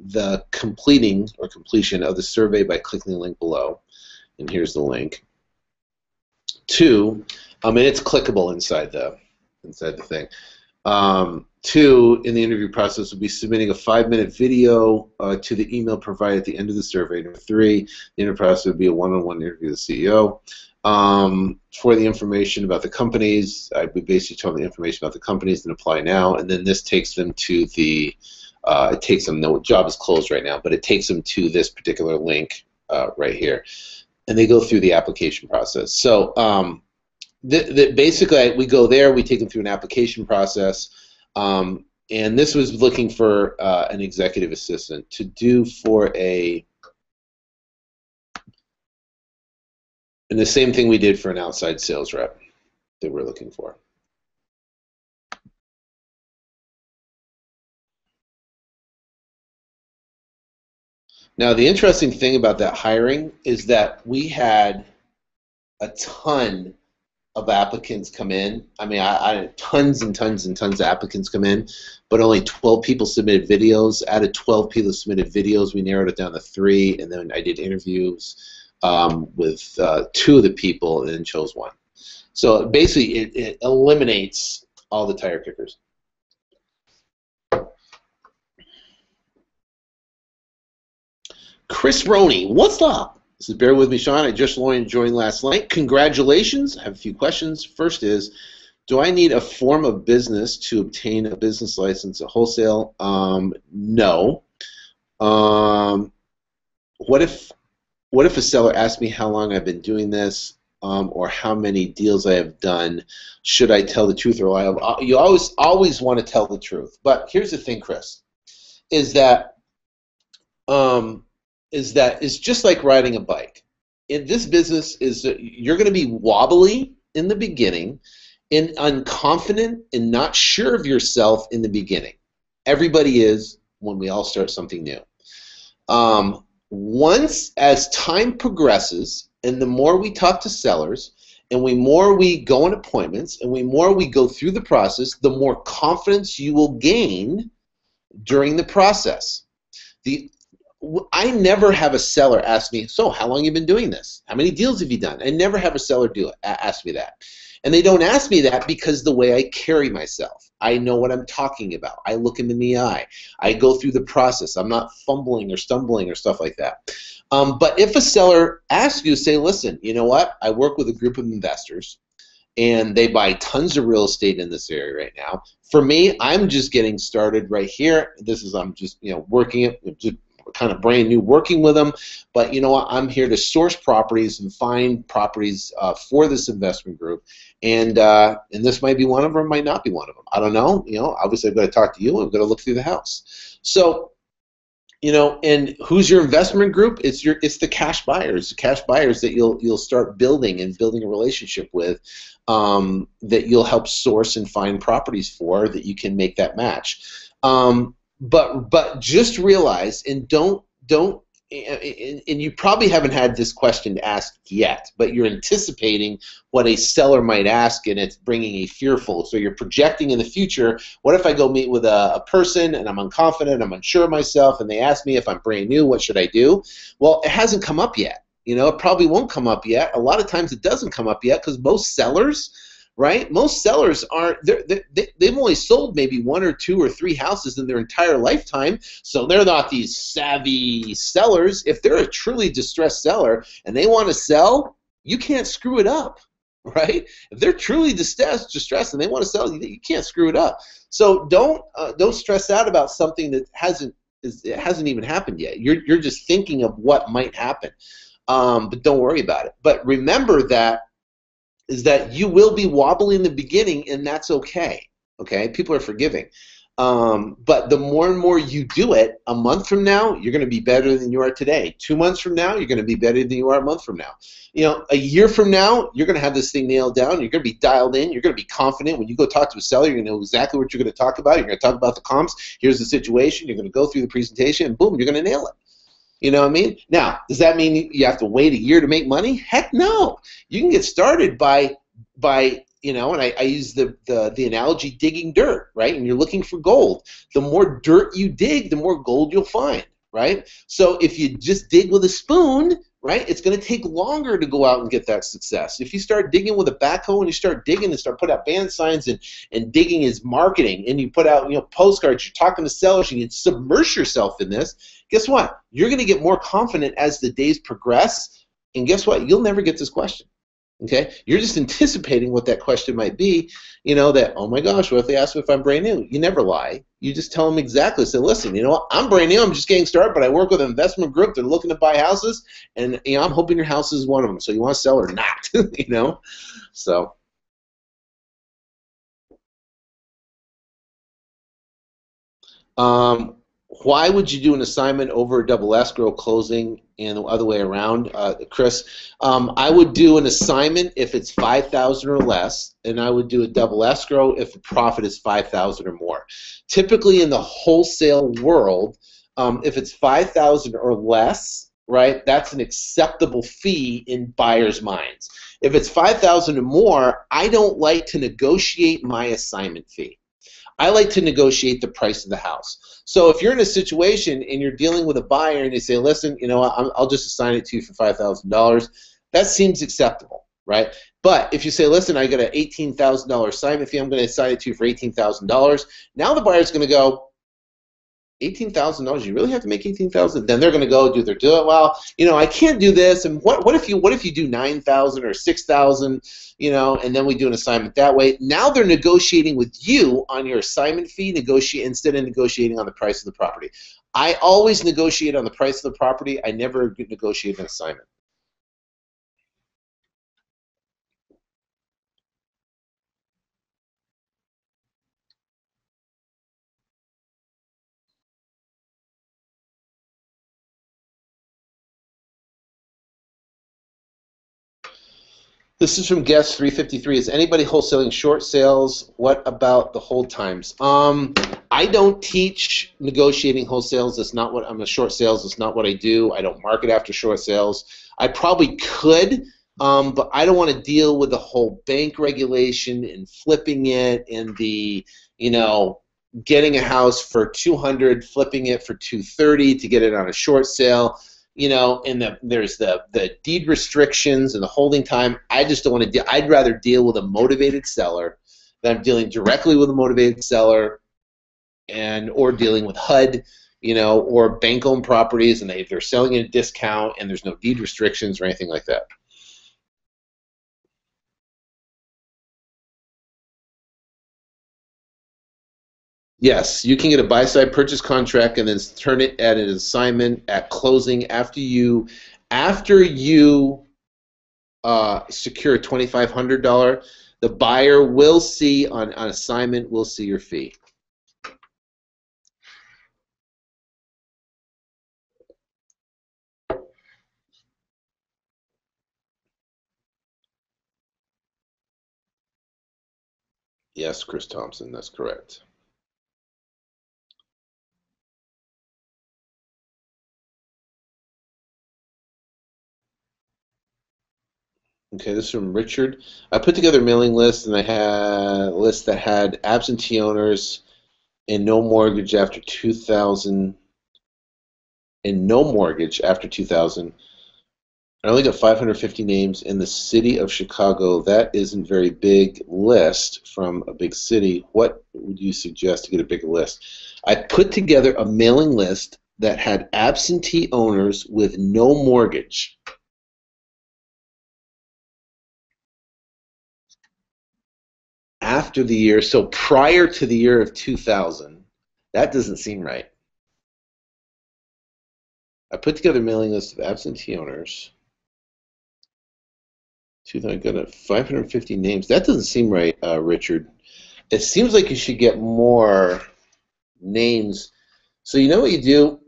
the completing or completion of the survey by clicking the link below. And here's the link. 2, and it's clickable inside the thing. 2, in the interview process, will be submitting a 5-minute video to the email provided at the end of the survey. Number 3, the interview process would be a one-on-one interview with the CEO. For the information about the companies, I would basically tell them the information about the companies and apply now, and then this takes them to the, no job is closed right now, but it takes them to this particular link right here. And they go through the application process. So basically, we go there, we take them through an application process, and this was looking for an executive assistant to do for and the same thing we did for an outside sales rep that we're looking for. Now, the interesting thing about that hiring is that we had a ton of applicants come in. I mean, I had tons and tons and tons of applicants come in, but only 12 people submitted videos. Out of 12 people who submitted videos, we narrowed it down to 3, and then I did interviews with 2 of the people and then chose 1. So basically, it eliminates all the tire kickers. Chris Roney, what's up? This is Bear With Me, Sean. I just joined last night. Congratulations. I have a few questions. First is, do I need a form of business to obtain a business license at wholesale? No. What if a seller asks me how long I've been doing this, or how many deals I have done? Should I tell the truth or lie? You always want to tell the truth. But here's the thing, Chris, is that it's just like riding a bike. In this business, you're going to be wobbly in the beginning, and unconfident and not sure of yourself in the beginning. Everybody is when we all start something new. Once, as time progresses, and the more we talk to sellers, and the more we go on appointments, and the more we go through the process, the more confidence you will gain during the process. I never have a seller ask me, so how long have you been doing this? How many deals have you done? I never have a seller ask me that. And they don't ask me that because the way I carry myself. I know what I'm talking about. I look them in the eye. I go through the process. I'm not fumbling or stumbling or stuff like that. But if a seller asks you, say, listen, you know what? I work with a group of investors, and they buy tons of real estate in this area right now. For me, I'm just getting started right here. I'm just working it, just kind of brand new working with them, but you know what, I'm here to source properties and find properties for this investment group, and this might be one of them, might not be one of them. I don't know. Obviously I've got to talk to you. I'm going to look through the house. So, and who's your investment group? It's the cash buyers. The cash buyers that you'll start building a relationship with, that you'll help source and find properties for, that you can make that match. But just realize, and and you probably haven't had this question asked yet, but you're anticipating what a seller might ask, and it's bringing a fearful. So you're projecting in the future, what if I go meet with a person and I'm unconfident, I'm unsure of myself, and they ask me if I'm brand new, what should I do? Well, it hasn't come up yet. It probably won't come up yet. A lot of times it doesn't come up yet because most sellers, right? Most sellers they've only sold maybe 1 or 2 or 3 houses in their entire lifetime, so they're not these savvy sellers. If they're a truly distressed seller and they want to sell, you can't screw it up, right? If they're truly distressed and they want to sell, you can't screw it up. So don't stress out about something that hasn't even happened yet. You're just thinking of what might happen, but don't worry about it. But remember that you will be wobbly in the beginning, and that's okay. Okay, people are forgiving. But the more and more you do it, a month from now, you're going to be better than you are today. 2 months from now, you're going to be better than you are a month from now. A year from now, you're going to have this thing nailed down. You're going to be dialed in. You're going to be confident. When you go talk to a seller, you're going to know exactly what you're going to talk about. You're going to talk about the comps. Here's the situation. You're going to go through the presentation, and boom, you're going to nail it. You know what I mean? Now, does that mean you have to wait a year to make money? Heck no. You can get started by and I use the analogy digging dirt, right? And you're looking for gold. The more dirt you dig, the more gold you'll find, right? So if you just dig with a spoon, right, it's going to take longer to go out and get that success. If you start digging with a backhoe and you start digging and start putting out band signs, and digging is marketing, and you put out postcards, you're talking to sellers, and you submerge yourself in this, guess what? You're going to get more confident as the days progress, and guess what? You'll never get this question. Okay, you're just anticipating what that question might be. That, oh my gosh, what if they ask me if I'm brand new? You never lie. You just tell them exactly. Say, listen, you know what? I'm brand new. I'm just getting started, but I work with an investment group. They're looking to buy houses, and I'm hoping your house is one of them. So you want to sell or not? So. Why would you do an assignment over a double escrow closing and the other way around, Chris? I would do an assignment if it's $5,000 or less, and I would do a double escrow if the profit is $5,000 or more. Typically in the wholesale world, if it's $5,000 or less, right, that's an acceptable fee in buyers' minds. If it's $5,000 or more, I don't like to negotiate my assignment fee. I like to negotiate the price of the house. So if you're in a situation and you're dealing with a buyer and they say, listen, I'll just assign it to you for $5,000, that seems acceptable, right? But if you say, listen, I got an $18,000 assignment fee, I'm going to assign it to you for $18,000, now the buyer's going to go, $18,000? You really have to make $18,000? Then they're going to go do their deal. Well, I can't do this. And what if you do $9,000 or $6,000? And then we do an assignment that way. Now they're negotiating with you on your assignment fee, instead of negotiating on the price of the property. I always negotiate on the price of the property. I never negotiate an assignment. This is from guest 353. Is anybody wholesaling short sales? What about the hold times? I don't teach negotiating wholesales. That's not what I'm a short sales. That's not what I do. I don't market after short sales. I probably could, but I don't want to deal with the whole bank regulation and flipping it and the, getting a house for 200, flipping it for 230 to get it on a short sale, and there's the deed restrictions and the holding time. I just don't want to deal. I'd rather deal with a motivated seller than I'm dealing directly with a motivated seller or dealing with HUD, or bank-owned properties, and they're selling at a discount and there's no deed restrictions or anything like that. Yes, you can get a buy-side purchase contract and then turn it at an assignment at closing after you secure a $2,500. The buyer will see on assignment will see your fee. Yes, Chris Thompson, that's correct. Okay, this is from Richard. I put together a mailing list, and I had a list that had absentee owners and no mortgage after 2000, and no mortgage after 2000. I only got 550 names in the city of Chicago. That isn't a very big list from a big city. What would you suggest to get a bigger list? I put together a mailing list that had absentee owners with no mortgage after the year, so prior to the year of 2000. That doesn't seem right. I put together a mailing list of absentee owners. I got 550 names. That doesn't seem right, Richard. It seems like you should get more names. So you know what you do?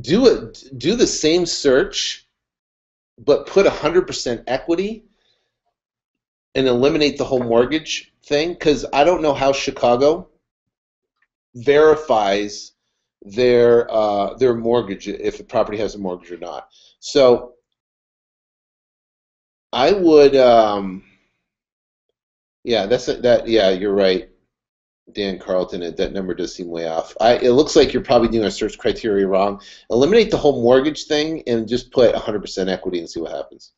Do the same search, but put 100% equity and eliminate the whole mortgage thing, because I don't know how Chicago verifies their mortgage, if the property has a mortgage or not. So I would, yeah, yeah, you're right, Dan Carlton. That number does seem way off. It looks like you're probably doing our search criteria wrong. Eliminate the whole mortgage thing and just put 100% equity and see what happens.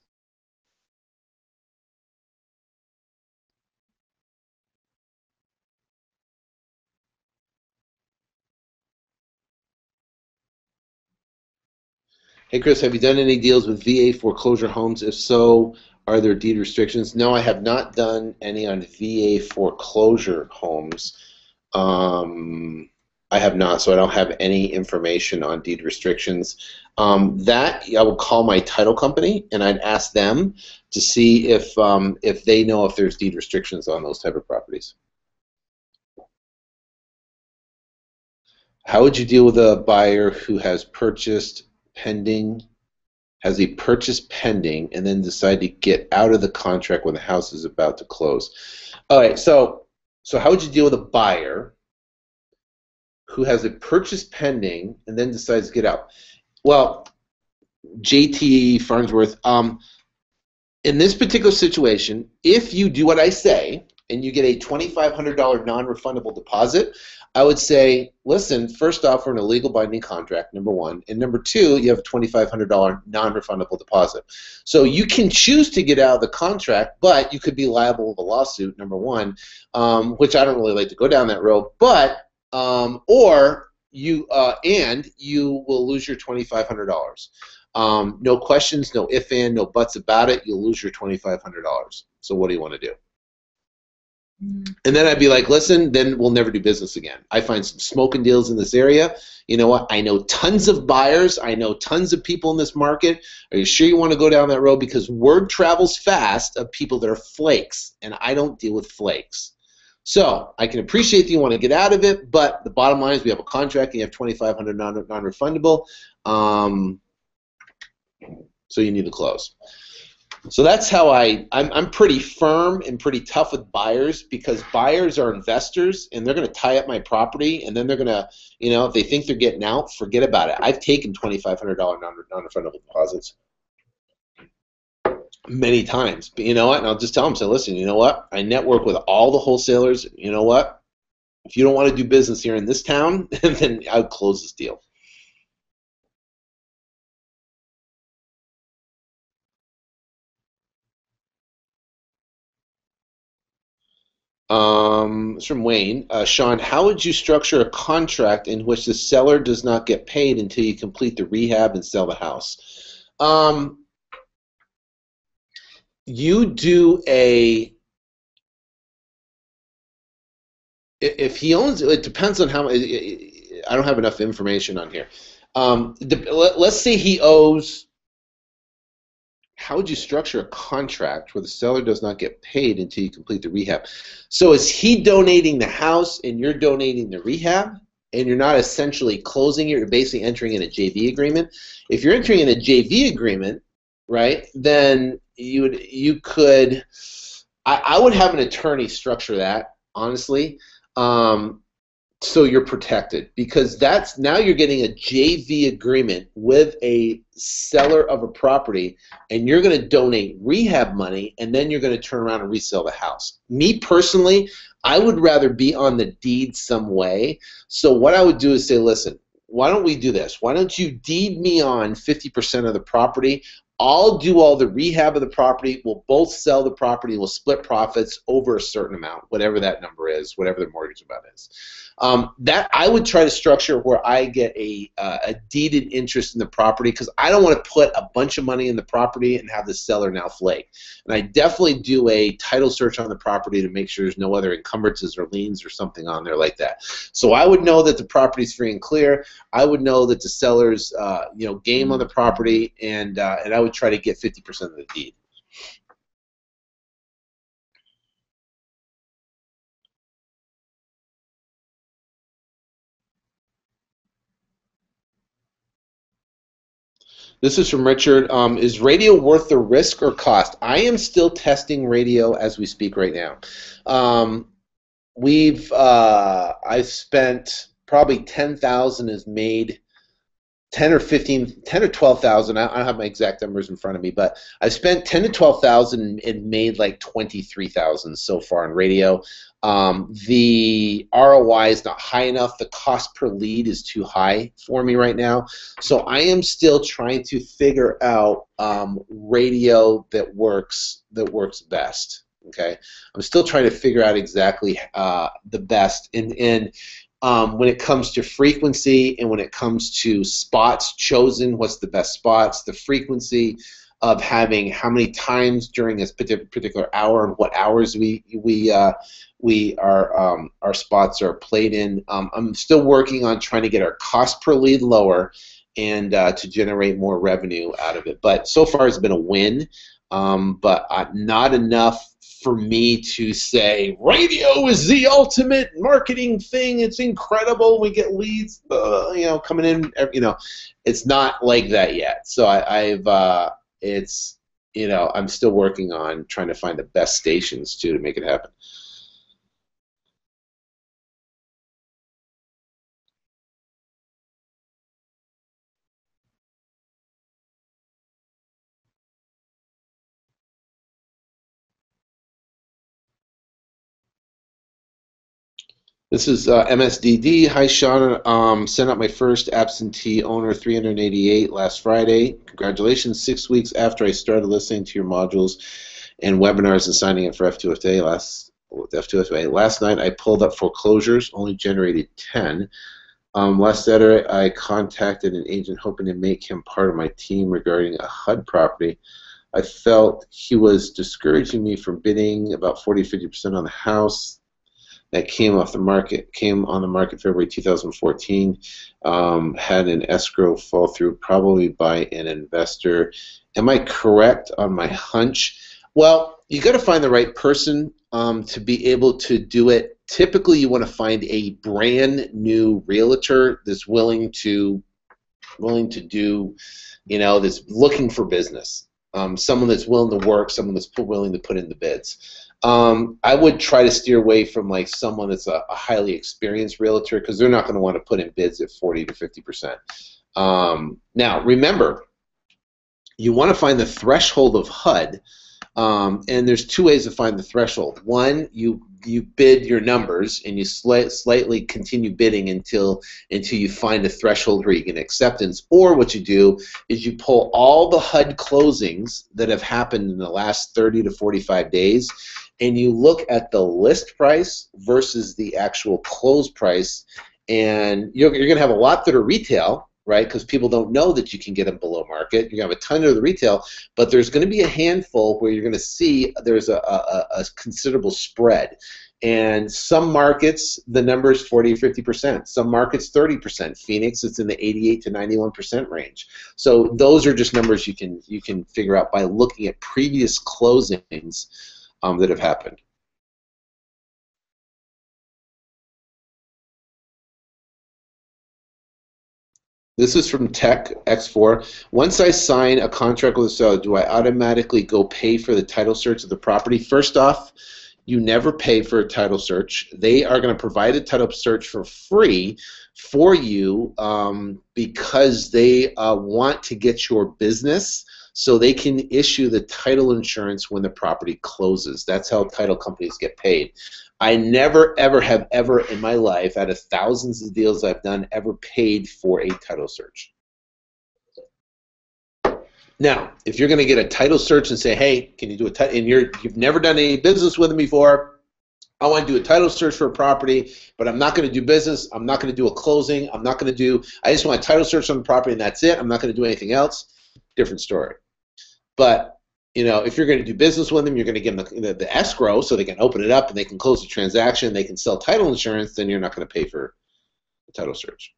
Hey, Chris, have you done any deals with VA foreclosure homes? If so, are there deed restrictions? No, I have not done any on VA foreclosure homes. I have not, so I don't have any information on deed restrictions. That I would call my title company and I'd ask them to see if they know if there's deed restrictions on those type of properties. How would you deal with a buyer who has purchased pending, has a purchase pending, and then decide to get out of the contract when the house is about to close? All right, so how would you deal with a buyer who has a purchase pending and then decides to get out? Well, JT Farnsworth, in this particular situation, if you do what I say and you get a $2,500 non-refundable deposit, I would say, listen, first off, we're in a legal binding contract, number one, and number two, you have a $2,500 non-refundable deposit. So you can choose to get out of the contract, but you could be liable with a lawsuit, number one, which I don't really like to go down that road, but or you will lose your $2,500. No questions, no if and, no buts about it. You'll lose your $2,500. So what do you want to do? And then I'd be like, listen, then we'll never do business again. I find some smoking deals in this area. You know what? I know tons of buyers. I know tons of people in this market. Are you sure you want to go down that road? Because word travels fast of people that are flakes, and I don't deal with flakes. So I can appreciate that you want to get out of it, but the bottom line is we have a contract and you have $2,500 non-refundable. So you need to close. So that's how I'm pretty firm and pretty tough with buyers, because buyers are investors and they're going to tie up my property, and then they're going to, if they think they're getting out, forget about it. I've taken $2,500 non-refundable deposits. many times. But you know what? And I'll just tell them, say, listen, you know what? I network with all the wholesalers. You know what? If you don't want to do business here in this town, then I'll close this deal. It's from Wayne. Sean, how would you structure a contract in which the seller does not get paid until you complete the rehab and sell the house? You do a if he owns it depends on how. I don't have enough information on here. Let's say he owes. How would you structure a contract where the seller does not get paid until you complete the rehab? So is he donating the house and you're donating the rehab, and you're not essentially closing it? You're basically entering in a JV agreement. If you're entering in a JV agreement, right, then you could. I would have an attorney structure that, honestly. So you're protected, because that's now you're getting a JV agreement with a seller of a property, and you're going to donate rehab money, and then you're going to turn around and resell the house. Me personally, I would rather be on the deed some way. So what I would do is say, listen, why don't we do this? Why don't you deed me on 50% of the property? I'll do all the rehab of the property. We'll both sell the property. We'll split profits over a certain amount, whatever that number is, whatever the mortgage amount is. That I would try to structure where I get a deeded interest in the property, because I don't want to put a bunch of money in the property and have the seller now flake. And I definitely do a title search on the property to make sure there's no other encumbrances or liens or something on there like that. So I would know that the property's free and clear. I would know that the seller's game on the property, and I would try to get 50% of the deed. This is from Richard. Is radio worth the risk or cost? I am still testing radio as we speak right now. I've spent probably 10,000 has made 10 or 15, 10 or 12,000. I don't have my exact numbers in front of me, but I've spent 10 to 12,000 and made like 23,000 so far in radio. The ROI is not high enough. The cost per lead is too high for me right now. So I am still trying to figure out radio that works best. Okay, I'm still trying to figure out exactly the best. And when it comes to frequency, and when it comes to spots chosen, what's the best spots, the frequency of having how many times during a particular hour, and what hours our spots are played in. I'm still working on trying to get our cost per lead lower, and to generate more revenue out of it. But so far it's been a win, but not enough for me to say radio is the ultimate marketing thing. It's incredible. We get leads, coming in. It's not like that yet. So I'm still working on trying to find the best stations to make it happen. This is MSDD. Hi, Sean. Sent out my first absentee owner 388 last Friday. Congratulations. 6 weeks after I started listening to your modules and webinars and signing up for F2FA last night, I pulled up foreclosures, only generated 10. Last Saturday, I contacted an agent hoping to make him part of my team regarding a HUD property. I felt he was discouraging me from bidding about 40-50% on the house that came on the market February 2014, had an escrow fall through, probably by an investor. Am I correct on my hunch? Well, you got to find the right person to be able to do it. Typically, you want to find a brand new realtor that's willing to do, that's looking for business. Someone that's willing to work, someone that's willing to put in the bids. I would try to steer away from like someone that's a highly experienced realtor, because they're not going to want to put in bids at 40 to 50%. Now, remember, you want to find the threshold of HUD, and there's two ways to find the threshold. One, you bid your numbers, and you slightly continue bidding until you find a threshold where you get acceptance. Or what you do is you pull all the HUD closings that have happened in the last 30 to 45 days, and you look at the list price versus the actual close price, and you're going to have a lot that are retail, right? Because people don't know that you can get them below market. You're going to have a ton of the retail, but there's going to be a handful where you're going to see there's a considerable spread. And some markets, the number is 40 or 50%. Some markets, 30%. Phoenix, it's in the 88 to 91% range. So those are just numbers you can figure out by looking at previous closings that have happened. This is from Tech X4. Once I sign a contract with a seller, do I automatically go pay for the title search of the property? First off, you never pay for a title search. They are going to provide a title search for free for you because they want to get your business so they can issue the title insurance when the property closes. That's how title companies get paid. I never, ever have ever in my life, out of thousands of deals I've done, ever paid for a title search. Now, if you're going to get a title search and say, hey, can you do a title, and you've never done any business with them before, I want to do a title search for a property, but I'm not going to do business, I'm not going to do a closing, I just want a title search on the property and that's it, I'm not going to do anything else, different story. But if you're going to do business with them, you're going to give them the escrow so they can open it up and they can close the transaction, they can sell title insurance, then you're not going to pay for the title search.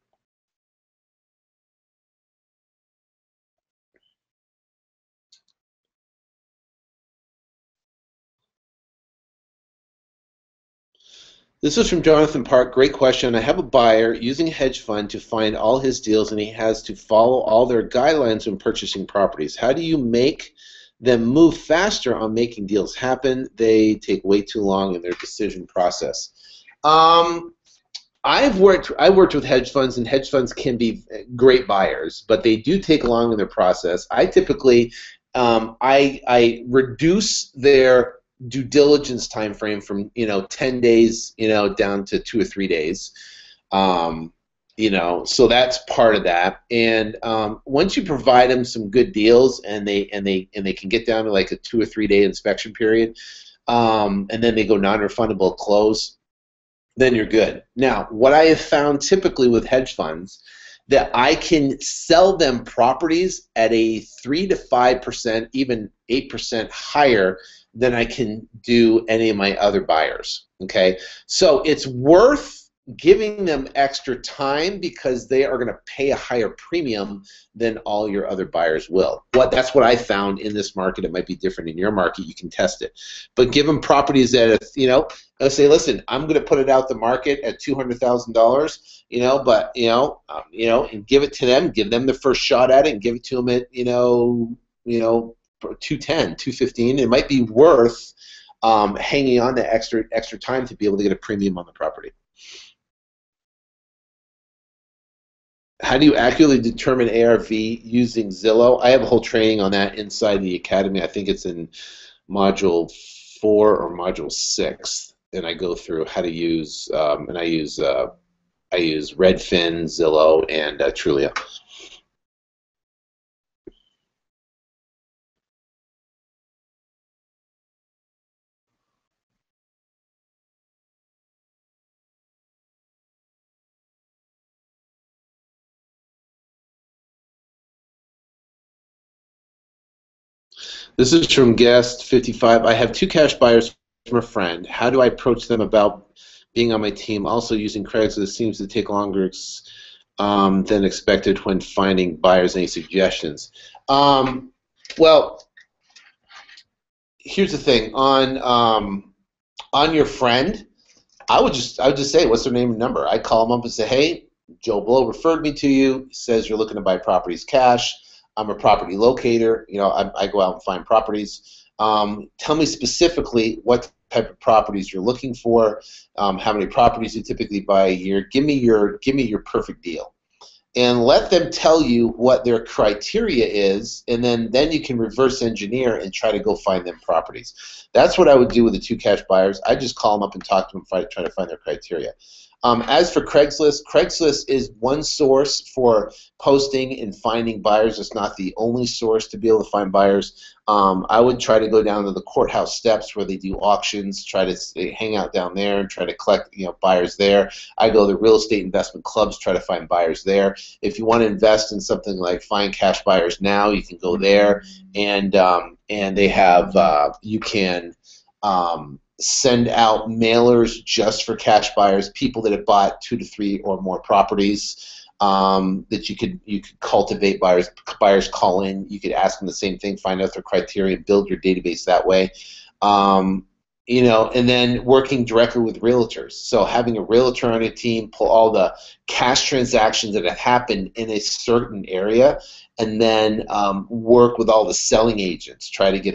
This is from Jonathan Park. Great question. I have a buyer using a hedge fund to find all his deals, and he has to follow all their guidelines when purchasing properties. How do you make them move faster on making deals happen? They take way too long in their decision process. I worked with hedge funds, and hedge funds can be great buyers, but they do take long in their process. I typically I reduce their due diligence time frame from 10 days down to 2 or 3 days. So that's part of that. And once you provide them some good deals, and they can get down to like a 2 or 3 day inspection period, and then they go non-refundable close, then you're good. Now, what I have found typically with hedge funds, that I can sell them properties at a 3 to 5%, even 8% higher than I can do any of my other buyers. Okay, so it's worth giving them extra time because they are going to pay a higher premium than all your other buyers will. That's what I found in this market. It might be different in your market. You can test it, but give them properties that let's say, listen, I'm going to put it out the market at $200,000, but and give it to them, give them the first shot at it, and give it to them at 210, 215. It might be worth hanging on the extra time to be able to get a premium on the property. How do you accurately determine ARV using Zillow? I have a whole training on that inside the academy. I think it's in module 4 or module 6, and I go through how to use and I use Redfin, Zillow, and Trulia. This is from guest 55. I have 2 cash buyers from a friend. How do I approach them about being on my team? Also, using Craigslist seems to take longer than expected when finding buyers. Any suggestions? Well, here's the thing. On your friend, I would just say, what's their name and number? I call them up and say, hey, Joe Blow referred me to you. He says you're looking to buy properties cash. I'm a property locator. I go out and find properties. Tell me specifically what type of properties you're looking for, how many properties you typically buy a year. Give me your perfect deal. and let them tell you what their criteria is, and then you can reverse engineer and try to go find them properties. That's what I would do with the two cash buyers. I just call them up and talk to them, try to find their criteria. As for Craigslist, Craigslist is one source for posting and finding buyers. It's not the only source to be able to find buyers. I would try to go down to the courthouse steps where they do auctions, try to hang out down there and try to collect buyers there. I go to real estate investment clubs, try to find buyers there. If you want to invest in something like Find Cash Buyers Now, you can go there, and they have you can send out mailers just for cash buyers, people that have bought 2 to 3 or more properties, that you could cultivate buyers. Buyers call in, you could ask them the same thing, find out their criteria, build your database that way. And then working directly with realtors. So having a realtor on a team pull all the cash transactions that have happened in a certain area, and then work with all the selling agents. Try to get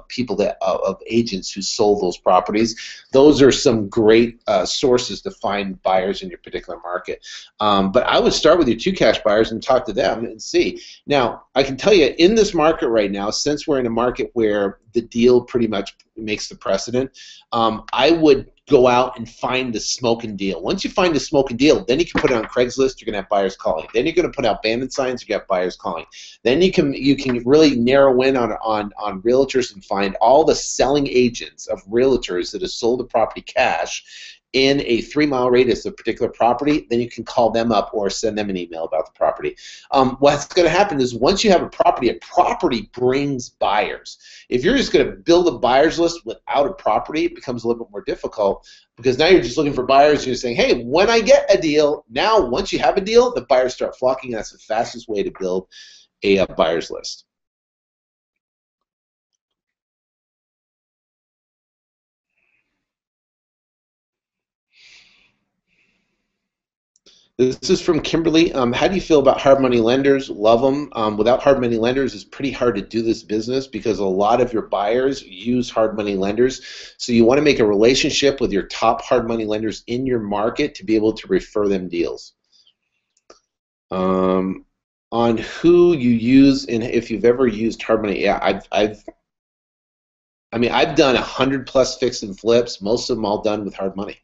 people of agents who sold those properties. Those are some great sources to find buyers in your particular market. But I would start with your two cash buyers and talk to them and see. Now, I can tell you, in this market right now, since we're in a market where the deal pretty much makes the precedent, I would go out and find the smoking deal. Once you find the smoking deal, then you can put it on Craigslist. You're going to have buyers calling. Then you're going to put out abandoned signs. You got buyers calling. Then you can really narrow in on realtors and find all the selling agents of realtors that have sold the property cash in a 3-mile radius of a particular property. Then you can call them up or send them an email about the property. What's going to happen is once you have a property brings buyers. If you're just going to build a buyers list without a property, it becomes a little bit more difficult, because now you're just looking for buyers and you're saying, hey, when I get a deal, now once you have a deal, the buyers start flocking, and that's the fastest way to build a buyers list. This is from Kimberly. How do you feel about hard money lenders? Love them. Without hard money lenders, it's pretty hard to do this business because a lot of your buyers use hard money lenders. So you want to make a relationship with your top hard money lenders in your market to be able to refer them deals. On who you use and if you've ever used hard money, yeah, I've done 100+ fix and flips. Most of them all done with hard money.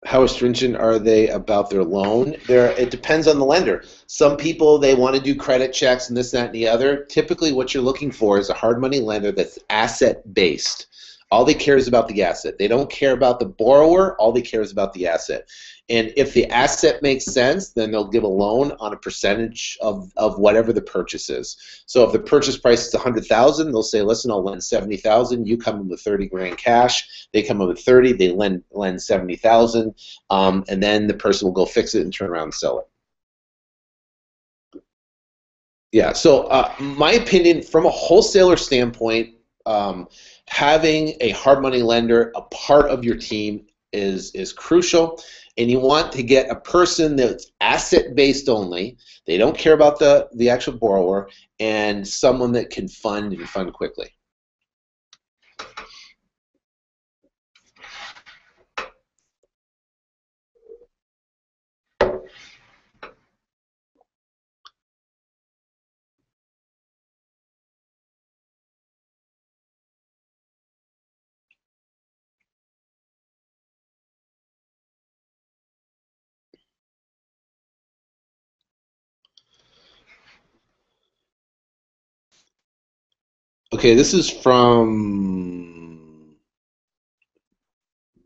How stringent are they about their loan? It depends on the lender. Some people, they want to do credit checks and this, that, and the other. Typically what you're looking for is a hard money lender that's asset-based. All they care is about the asset. They don't care about the borrower. All they care is about the asset. And if the asset makes sense, then they'll give a loan on a percentage of whatever the purchase is. So if the purchase price is $100,000, they'll say, listen, I'll lend $70,000. You come in with 30 grand cash. They come in with 30. They lend 70,000, and then the person will go fix it and turn around and sell it. Yeah. So my opinion, from a wholesaler standpoint, having a hard money lender a part of your team is crucial, and you want to get a person that's asset based only. They don't care about the actual borrower, and someone that can fund and fund quickly. Okay, this is from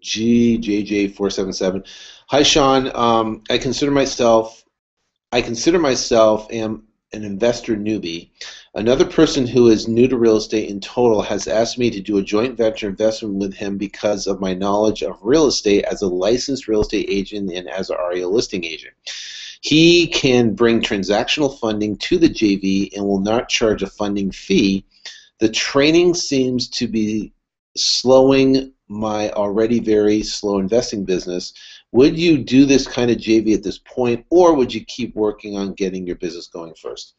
GJJ477. Hi, Sean. I consider myself am an investor newbie. Another person who is new to real estate in total has asked me to do a joint venture investment with him because of my knowledge of real estate as a licensed real estate agent and as a REO listing agent. He can bring transactional funding to the JV and will not charge a funding fee. The training seems to be slowing my already very slow investing business. Would you do this kind of JV at this point, or would you keep working on getting your business going first?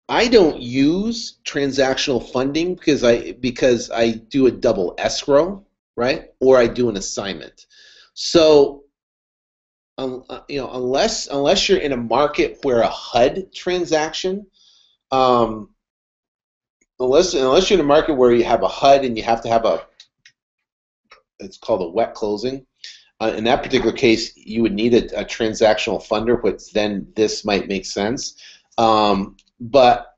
I don't use transactional funding because I do a double escrow, right? Or I do an assignment. So unless you're in a market where a HUD transaction, um, unless you're in a market where you have a HUD and you have to have it's called a wet closing. In that particular case, you would need a transactional funder, which then this might make sense. But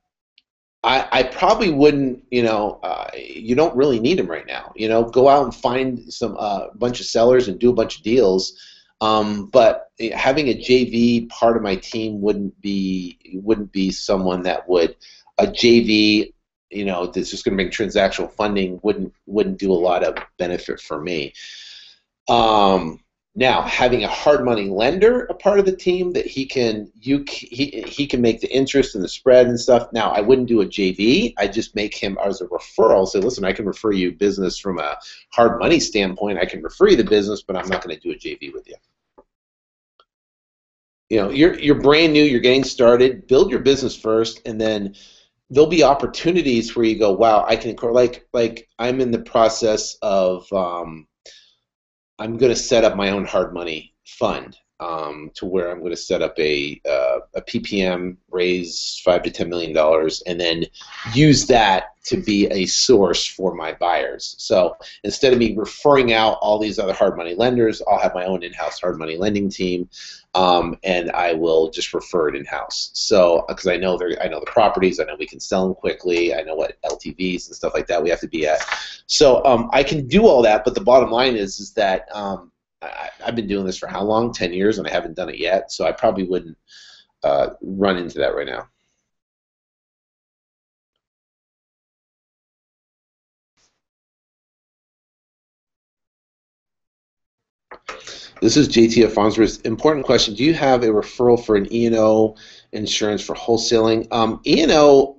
I probably wouldn't, you don't really need them right now. Go out and find some bunch of sellers and do a bunch of deals. But having a JV part of my team wouldn't be someone that would a JV, that's just going to make transactional funding wouldn't do a lot of benefit for me. Now, having a hard money lender a part of the team that he can make the interest and the spread and stuff. Now, I wouldn't do a JV. I just make him as a referral. Say, listen, I can refer you business from a hard money standpoint. I can refer you the business, but I'm not going to do a JV with you. You're brand new. You're getting started. Build your business first, and then there'll be opportunities where you go, wow, I can like I'm in the process of. I'm going to set up my own hard money fund to where I'm going to set up a PPM, raise $5 to $10 million, and then use that to be a source for my buyers. So instead of me referring out all these other hard money lenders, I'll have my own in-house hard money lending team, and I will just refer it in-house. So because I know the properties, I know we can sell them quickly, I know what LTVs and stuff like that we have to be at. So I can do all that, but the bottom line is that I've been doing this for how long? 10 years, and I haven't done it yet. So I probably wouldn't run into that right now. This is JTF Farnsworth. Important question. Do you have a referral for an E&O insurance for wholesaling? E&O,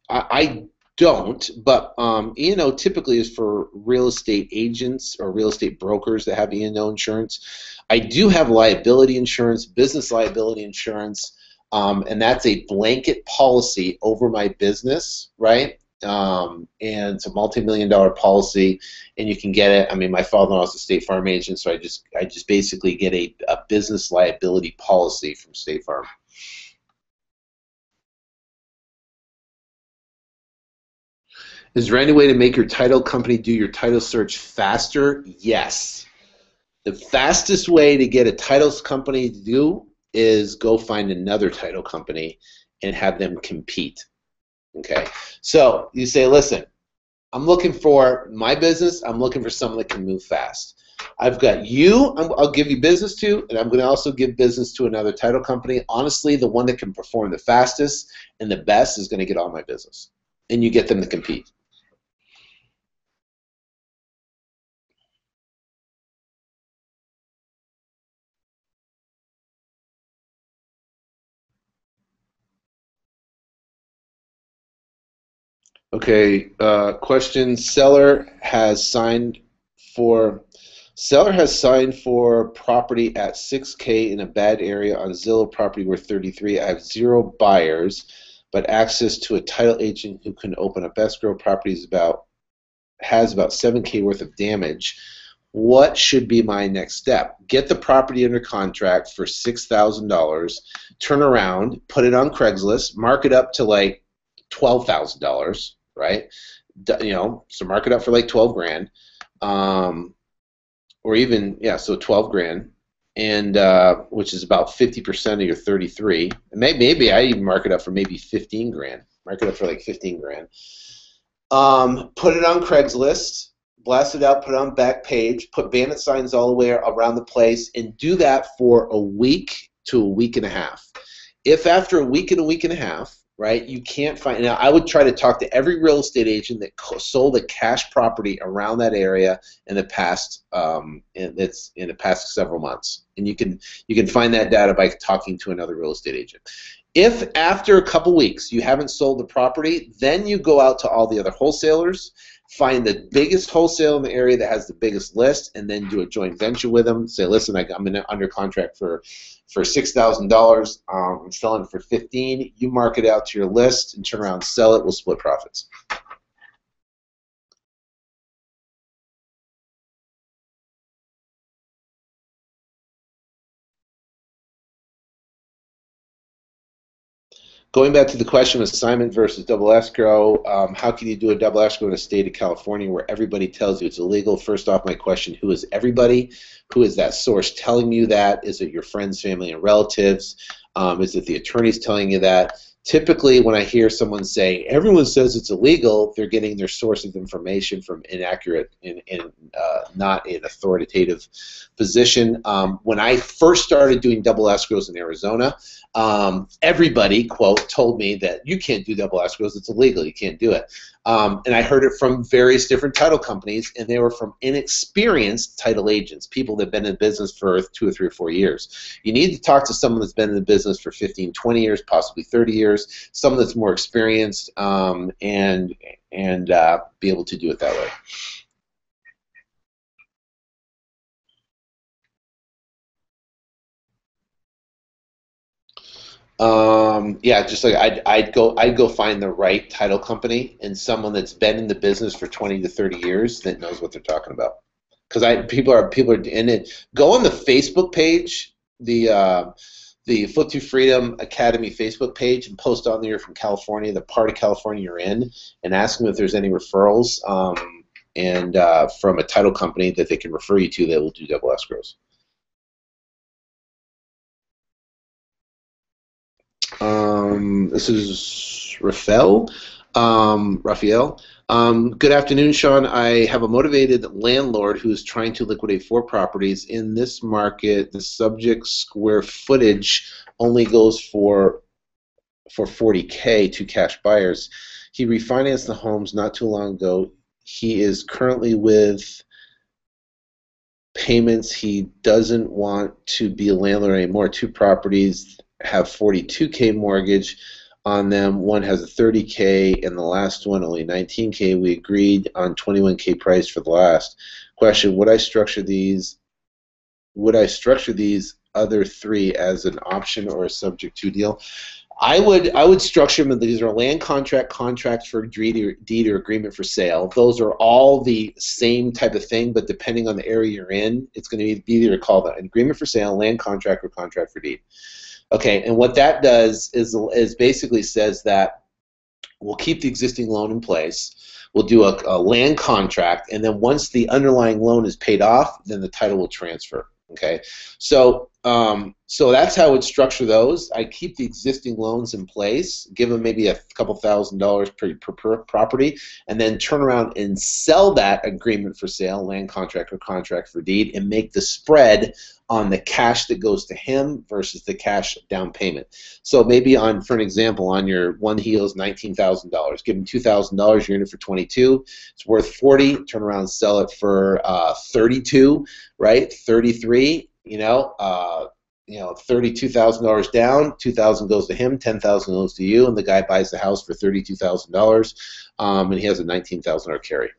I don't, but E&O typically is for real estate agents or real estate brokers that have E&O insurance. I do have liability insurance, business liability insurance, and that's a blanket policy over my business, right? And it's a multi-million-dollar policy, and you can get it. I mean, my father-in-law is a State Farm agent, so I just basically get a business liability policy from State Farm. Is there any way to make your title company do your title search faster? Yes. The fastest way to get a title company to do is go find another title company and have them compete. Okay, so you say, listen, I'm looking for my business. I'm looking for someone that can move fast. I've got you. I'll give you business to, and I'm going to also give business to another title company. Honestly, the one that can perform the fastest and the best is going to get all my business, and you get them to compete. Okay, question. Seller has signed for property at 6K in a bad area on Zillow, property worth 33. I have 0 buyers, but access to a title agent who can open up escrow. Property has about 7K worth of damage. What should be my next step? Get the property under contract for $6,000, turn around, put it on Craigslist, mark it up to like $12,000, right? So mark it up for like 12 grand, or even, so 12 grand, and which is about 50% of your 33. And maybe I even mark it up for maybe 15 grand. Mark it up for like 15 grand. Put it on Craigslist, blast it out, put it on Backpage, put bandit signs all the way around the place, and do that for a week to a week and a half. If after a week and a half, right, you can't find, now I would try to talk to every real estate agent that sold a cash property around that area in the past, several months, and you can find that data by talking to another real estate agent. If after a couple weeks you haven't sold the property, then you go out to all the other wholesalers find the biggest wholesale in the area that has the biggest list, and then do a joint venture with them. Say, listen, I'm under contract for $6,000. I'm selling it for 15. You mark it out to your list and turn around and sell it. We'll split profits. Going back to the question of assignment versus double escrow, how can you do a double escrow in a state of California where everybody tells you it's illegal? First off, my question, who is everybody? Who is that source telling you that? Is it your friends, family, and relatives? Is it the attorneys telling you that? Typically, when I hear someone say, everyone says it's illegal, they're getting their source of information from inaccurate and not an authoritative position. When I first started doing double escrows in Arizona, everybody, quote, told me that you can't do double escrows, it's illegal, you can't do it. And I heard it from various different title companies, and they were from inexperienced title agents, people that have been in business for 2 or 3 or 4 years. You need to talk to someone that's been in the business for 15, 20 years, possibly 30 years, someone that's more experienced, and be able to do it that way. Yeah, just like I'd go find the right title company and someone that's been in the business for 20 to 30 years that knows what they're talking about. Because people are in it. Go on the Facebook page, the Flip to Freedom Academy Facebook page, and post on there from California, the part of California you're in, and ask them if there's any referrals and from a title company that they can refer you to that will do double escrows. This is Raphael. Good afternoon, Sean. I have a motivated landlord who is trying to liquidate 4 properties. In this market, the subject square footage only goes for $40K to cash buyers. He refinanced the homes not too long ago. He is currently with payments. He doesn't want to be a landlord anymore. 2 properties have $42K mortgage on them. One has a $30K, and the last one only $19K. We agreed on $21K price for the last. Question: Would I structure these other 3 as an option or a subject to deal? I would structure them. These are land contracts for deed or agreement for sale. Those are all the same type of thing, but depending on the area you're in, it's going to be either called an agreement for sale, land contract, or contract for deed. Okay, and what that does is basically says that we'll keep the existing loan in place, we'll do a land contract, and then once the underlying loan is paid off, then the title will transfer. Okay, so that's how I would structure those. I keep the existing loans in place, give them maybe a couple $1,000s per property, and then turn around and sell that agreement for sale, land contract or contract for deed, and make the spread on the cash that goes to him versus the cash down payment. So maybe for an example, on your one HELO is $19,000. Give him $2,000. You're in it for $22. It's worth $40. Turn around and sell it for $32. Right? $33. $32,000 down. $2,000 goes to him. $10,000 goes to you, and the guy buys the house for $32,000, and he has a $19,000 carry.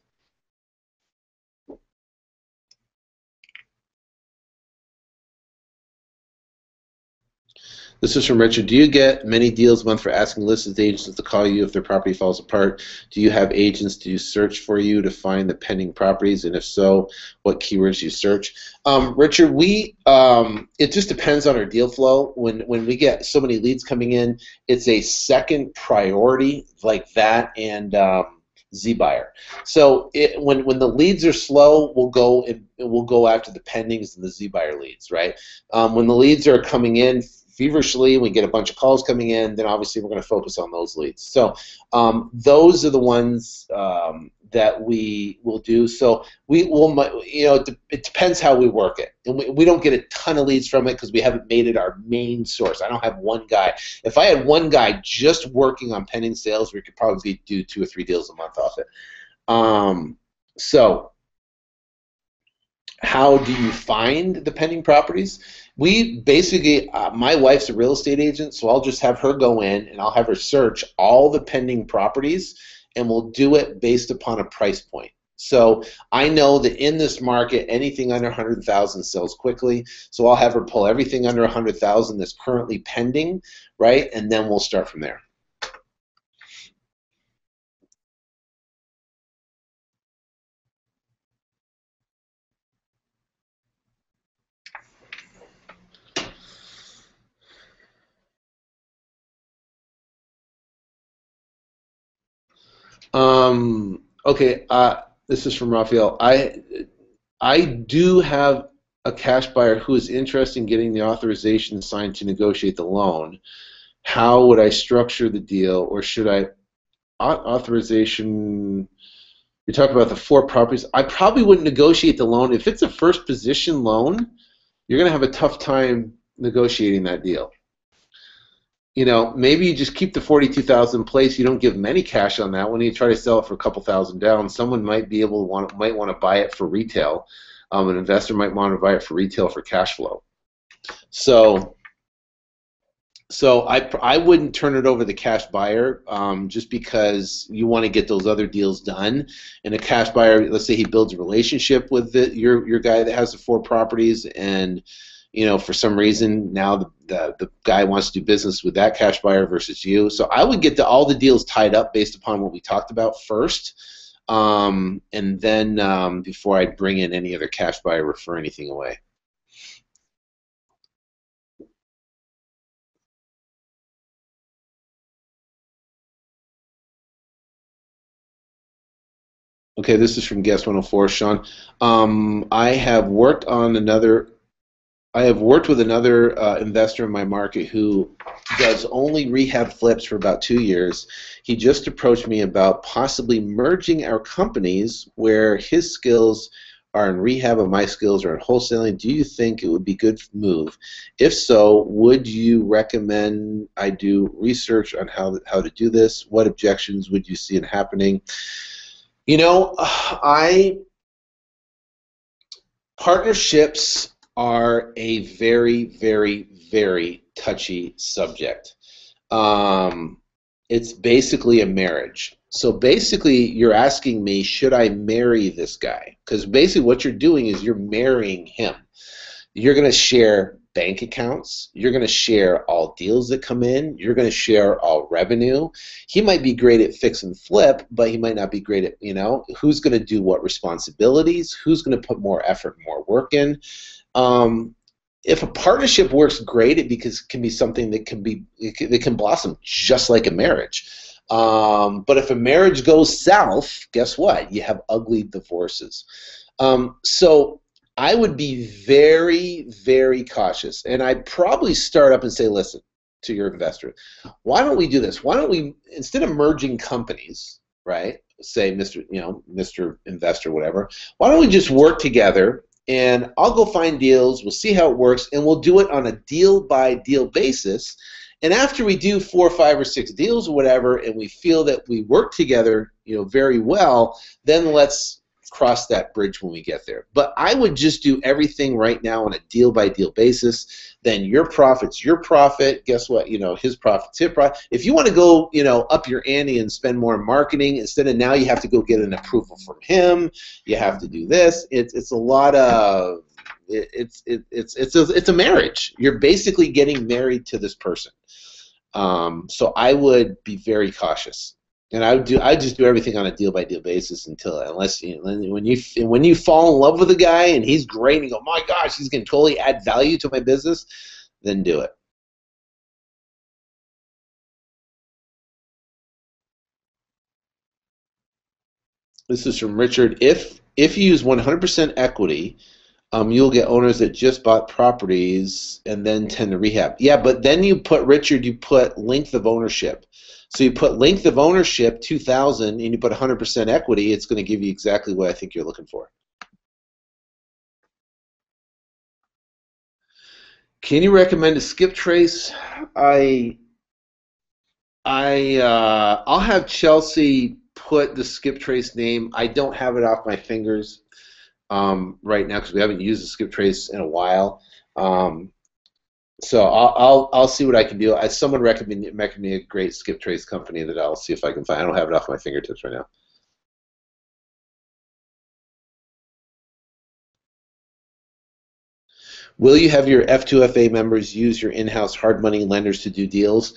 This is from Richard. Do you get many deals a month for asking listed agents to call you if their property falls apart? Do you have agents to search for you to find the pending properties? And if so, what keywords do you search? Richard, it just depends on our deal flow. When we get so many leads coming in, it's a second priority like that and ZBuyer. So when the leads are slow, we'll go after the pendings and the ZBuyer leads, right? When the leads are coming in feverishly, we get a bunch of calls coming in, then obviously we're going to focus on those leads. So those are the ones that we will do. So it depends how we work it. And we don't get a ton of leads from it because we haven't made it our main source. I don't have one guy. If I had one guy just working on pending sales, we could probably do 2 or 3 deals a month off it. So how do you find the pending properties? We basically, my wife's a real estate agent, so I'll just have her go in and I'll have her search all the pending properties, and we'll do it based upon a price point. So I know that in this market, anything under 100,000 sells quickly. So I'll have her pull everything under 100,000 that's currently pending, right? And then we'll start from there. Okay, this is from Raphael. I do have a cash buyer who is interested in getting the authorization signed to negotiate the loan. How would I structure the deal, or should I authorization? You're talking about the 4 properties. I probably wouldn't negotiate the loan. If it's a first position loan, you're going to have a tough time negotiating that deal. You know, maybe you just keep the 42,000 in place. You don't give them any cash on that. When you try to sell it for a couple thousand down, someone might be able to might want to buy it for retail. An investor might want to buy it for retail for cash flow. So I wouldn't turn it over to the cash buyer just because you want to get those other deals done. And a cash buyer, let's say he builds a relationship with your guy that has the 4 properties, and you know, for some reason now the guy wants to do business with that cash buyer versus you. So I would get all the deals tied up based upon what we talked about first, and then before I bring in any other cash buyer, refer anything away. Okay, this is from Guest 104, Sean. I have worked with another investor in my market who does only rehab flips for about 2 years. He just approached me about possibly merging our companies where his skills are in rehab and my skills are in wholesaling. Do you think it would be a good move? If so, would you recommend I do research on how to do this? What objections would you see in happening? You know, partnerships are a very, very, very touchy subject. It's basically a marriage. So basically, you're asking me, should I marry this guy? Because basically what you're doing is you're marrying him. You're going to share bank accounts. You're going to share all deals that come in. You're going to share all revenue. He might be great at fix and flip, but he might not be great at, you know, who's going to do what responsibilities, who's going to put more effort, more work in. If a partnership works great, it can be something that can blossom just like a marriage. But if a marriage goes south, guess what? You have ugly divorces. So I would be very, very cautious, and I'd probably start up and say, listen, to your investor, why don't we do this? Why don't we, instead of merging companies, right? Say, Mr. Investor, whatever. Why don't we just work together? And I'll go find deals. We'll see how it works, and we'll do it on a deal-by-deal basis. And after we do 4 or 5 or 6 deals or whatever, and we feel that we work together, you know, very well, then let's cross that bridge when we get there. But I would just do everything right now on a deal-by-deal basis. Then your profit's your profit. Guess what? You know, his profit's his profit. If you want to go, you know, up your ante and spend more on marketing, instead of now you have to go get an approval from him, you have to do this. It's a lot of it's a marriage. You're basically getting married to this person. So I would be very cautious. And I just do everything on a deal by deal basis unless when you fall in love with a guy and he's great and you go, my gosh, he's going to totally add value to my business, then do it. This is from Richard. If you use 100% equity, you'll get owners that just bought properties and then tend to rehab. Yeah, but then you put length of ownership. So you put length of ownership 2,000 and you put 100% equity, it's going to give you exactly what I think you're looking for. Can you recommend a skip trace? I'll have Chelsea put the skip trace name. I don't have it off my fingers right now because we haven't used the skip trace in a while. So I'll see what I can do. Someone recommended me a great skip trace company that I'll see if I can find. I don't have it off my fingertips right now. Will you have your F2FA members use your in-house hard money lenders to do deals?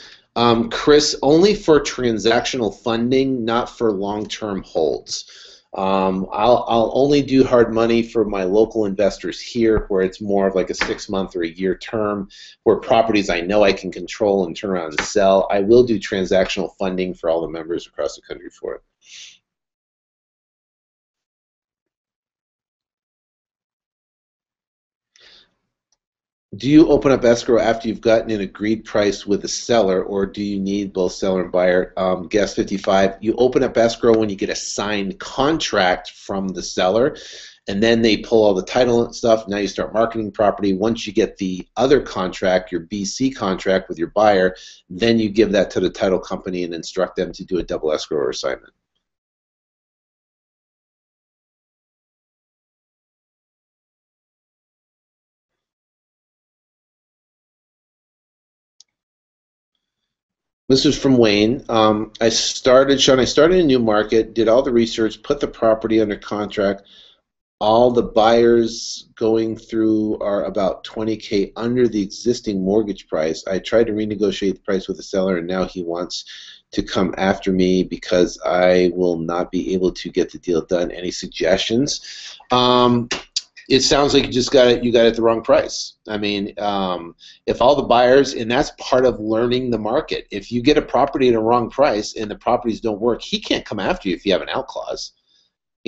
Chris, only for transactional funding, not for long-term holds. I'll only do hard money for my local investors here, where it's more of like a 6-month or a year term, where properties I know I can control and turn around and sell. I will do transactional funding for all the members across the country for it. Do you open up escrow after you've gotten an agreed price with the seller, or do you need both seller and buyer? Guess 55. You open up escrow when you get a signed contract from the seller, and then they pull all the title and stuff. Now you start marketing property. Once you get the other contract, your BC contract with your buyer, then you give that to the title company and instruct them to do a double escrow or assignment. This is from Wayne. Sean, I started a new market, did all the research, put the property under contract. All the buyers going through are about 20K under the existing mortgage price. I tried to renegotiate the price with the seller, and now he wants to come after me because I will not be able to get the deal done. Any suggestions? It sounds like you got it at the wrong price. I mean, if all the buyers, and that's part of learning the market. If you get a property at a wrong price and the properties don't work, he can't come after you if you have an out clause.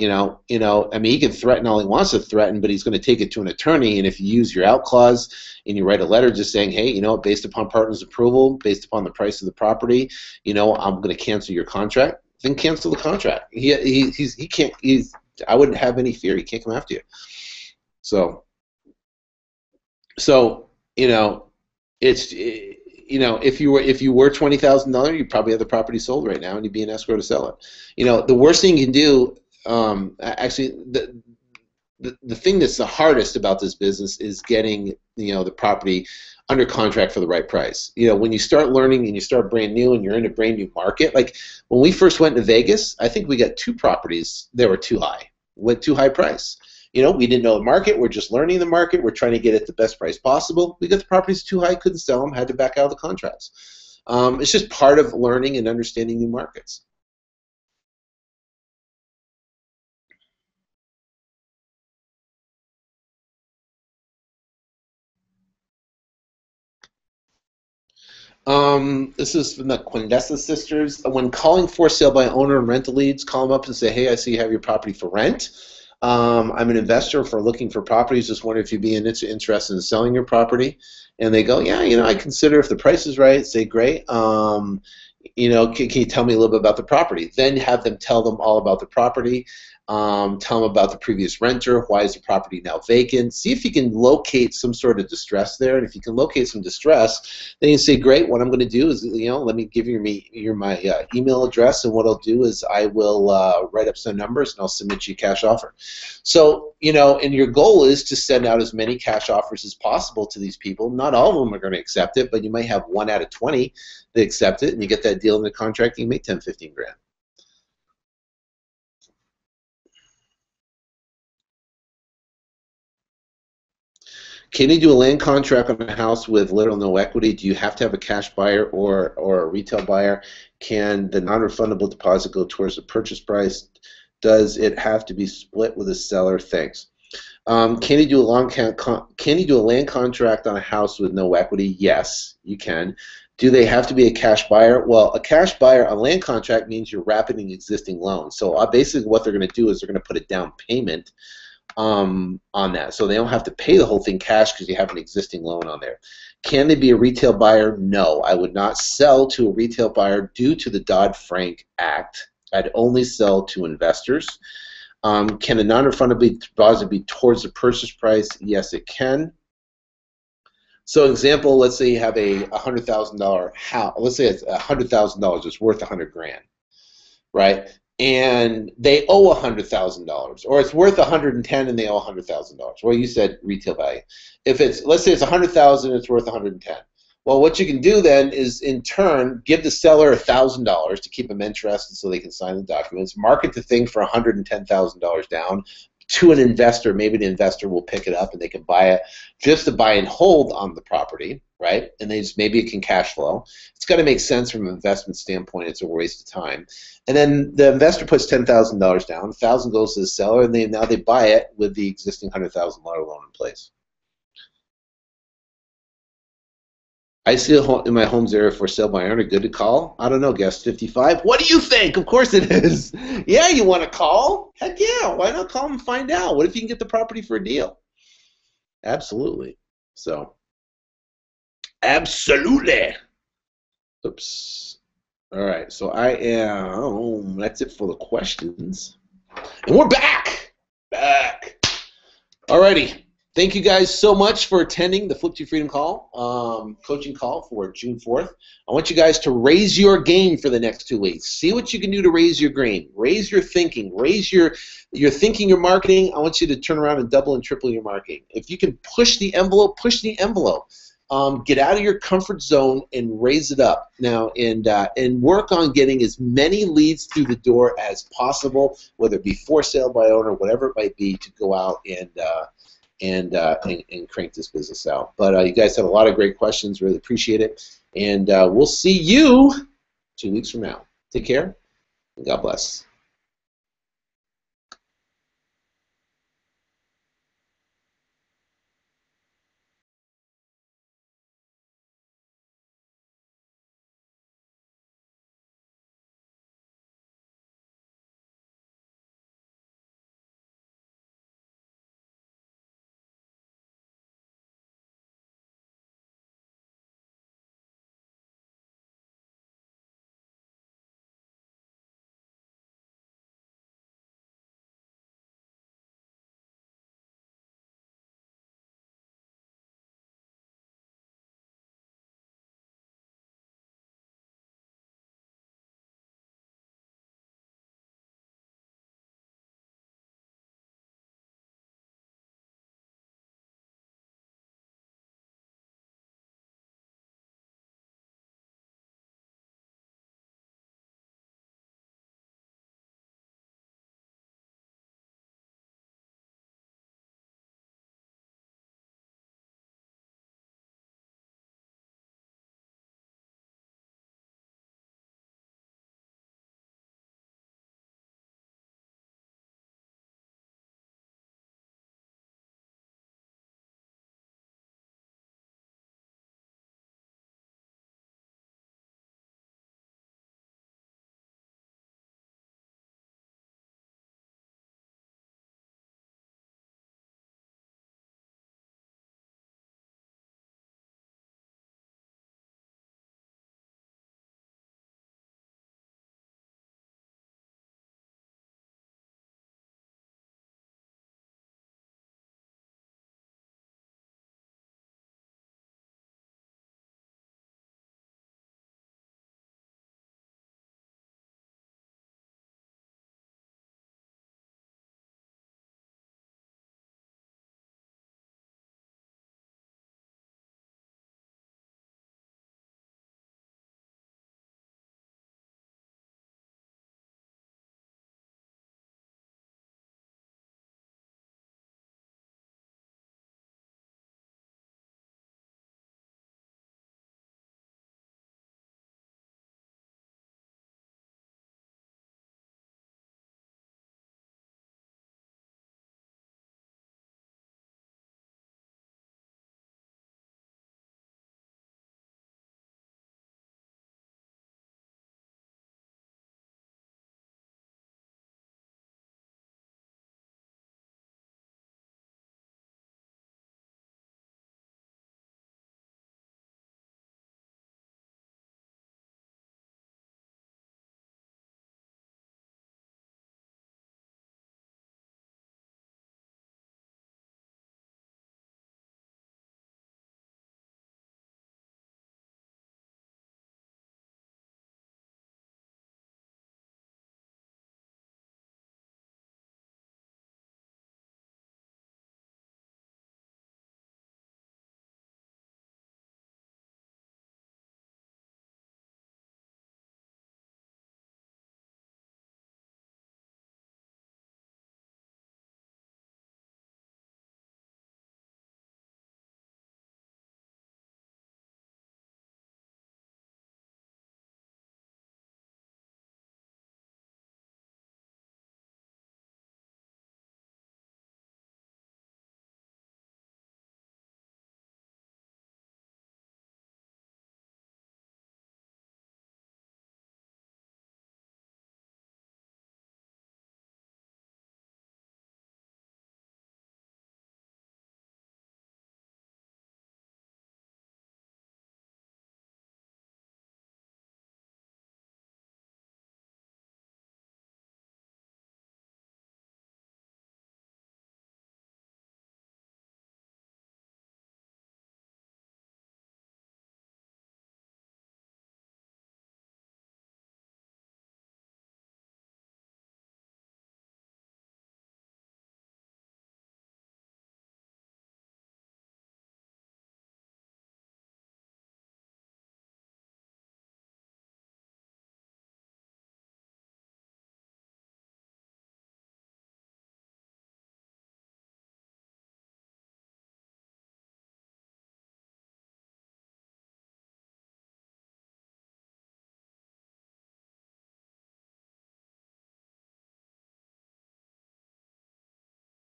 I mean, he can threaten all he wants to threaten, but he's going to take it to an attorney. And if you use your out clause and you write a letter just saying, hey, based upon partner's approval, based upon the price of the property, I'm going to cancel your contract, then cancel the contract. He can't. I wouldn't have any fear. He can't come after you. So it's if you were $20,000, you'd probably have the property sold right now, and you'd be in escrow to sell it. The worst thing you can do, actually, the thing that's the hardest about this business is getting the property under contract for the right price. When you start learning and you start brand new and you're in a brand new market, like when we first went to Vegas, I think we got 2 properties that were too high, with too high price. We didn't know the market. We're just learning the market. We're trying to get it the best price possible. We got the properties too high, couldn't sell them, had to back out of the contracts. It's just part of learning and understanding new markets. This is from the Quindessa sisters. When calling for sale by owner and rental leads, call them up and say, hey, I see you have your property for rent. I'm an investor for looking for properties. Just wondering if you'd be interested in selling your property. And they go, yeah, I consider if the price is right. Say, great. Can you tell me a little bit about the property? Then have them tell them all about the property. Tell them about the previous renter. Why is the property now vacant? See if you can locate some sort of distress there. And if you can locate some distress, then you say, great, what I'm going to do is, let me give you my email address, and what I'll do is I will write up some numbers and I'll submit you a cash offer. So, and your goal is to send out as many cash offers as possible to these people. Not all of them are going to accept it, but you might have 1 out of 20 that accept it, and you get that deal in the contract, and you make 10, 15 grand. Can you do a land contract on a house with little or no equity? Do you have to have a cash buyer or a retail buyer? Can the non-refundable deposit go towards the purchase price? Does it have to be split with a seller? Thanks. Can you do a land contract on a house with no equity? Yes, you can. Do they have to be a cash buyer? Well, a cash buyer on land contract means you're wrapping an existing loan. So basically what they're going to do is they're going to put a down payment on that. So they don't have to pay the whole thing cash because you have an existing loan on there. Can they be a retail buyer? No. I would not sell to a retail buyer due to the Dodd-Frank Act. I'd only sell to investors. Can a non-refundable deposit be towards the purchase price? Yes, it can. So example, let's say you have a $100,000 house. Let's say it's $100,000. It's worth $100,000, right? and they owe $100,000, or it's worth 110 and they owe $100,000. Well, you said retail value. If it's, let's say it's 100,000, it's worth 110. Well, what you can do then is, in turn, give the seller $1,000 to keep them interested so they can sign the documents. Market the thing for $110,000 down to an investor. Maybe the investor will pick it up and they can buy it just to buy and hold on the property, right? And they just, maybe it can cash flow. It's got to make sense from an investment standpoint. It's a waste of time. And then the investor puts $10,000 down. $1,000 goes to the seller, and now they buy it with the existing $100,000 loan in place. I see in my home's area for sale by owner. Good to call? I don't know, guest 55. What do you think? Of course it is. Yeah, you want to call? Heck yeah. Why not call and find out? What if you can get the property for a deal? Absolutely. So, absolutely. Oops. All right. So that's it for the questions. And we're back. All righty. Thank you guys so much for attending the Flip to Freedom call, coaching call for June 4th. I want you guys to raise your game for the next 2 weeks. See what you can do to raise your game. Raise your thinking. Raise your thinking, your marketing. I want you to turn around and double and triple your marketing. If you can push the envelope, push the envelope. Get out of your comfort zone and raise it up now, and work on getting as many leads through the door as possible, whether it be for sale by owner, whatever it might be, to go out and crank this business out. But you guys have a lot of great questions. Really appreciate it. And we'll see you 2 weeks from now. Take care, and God bless.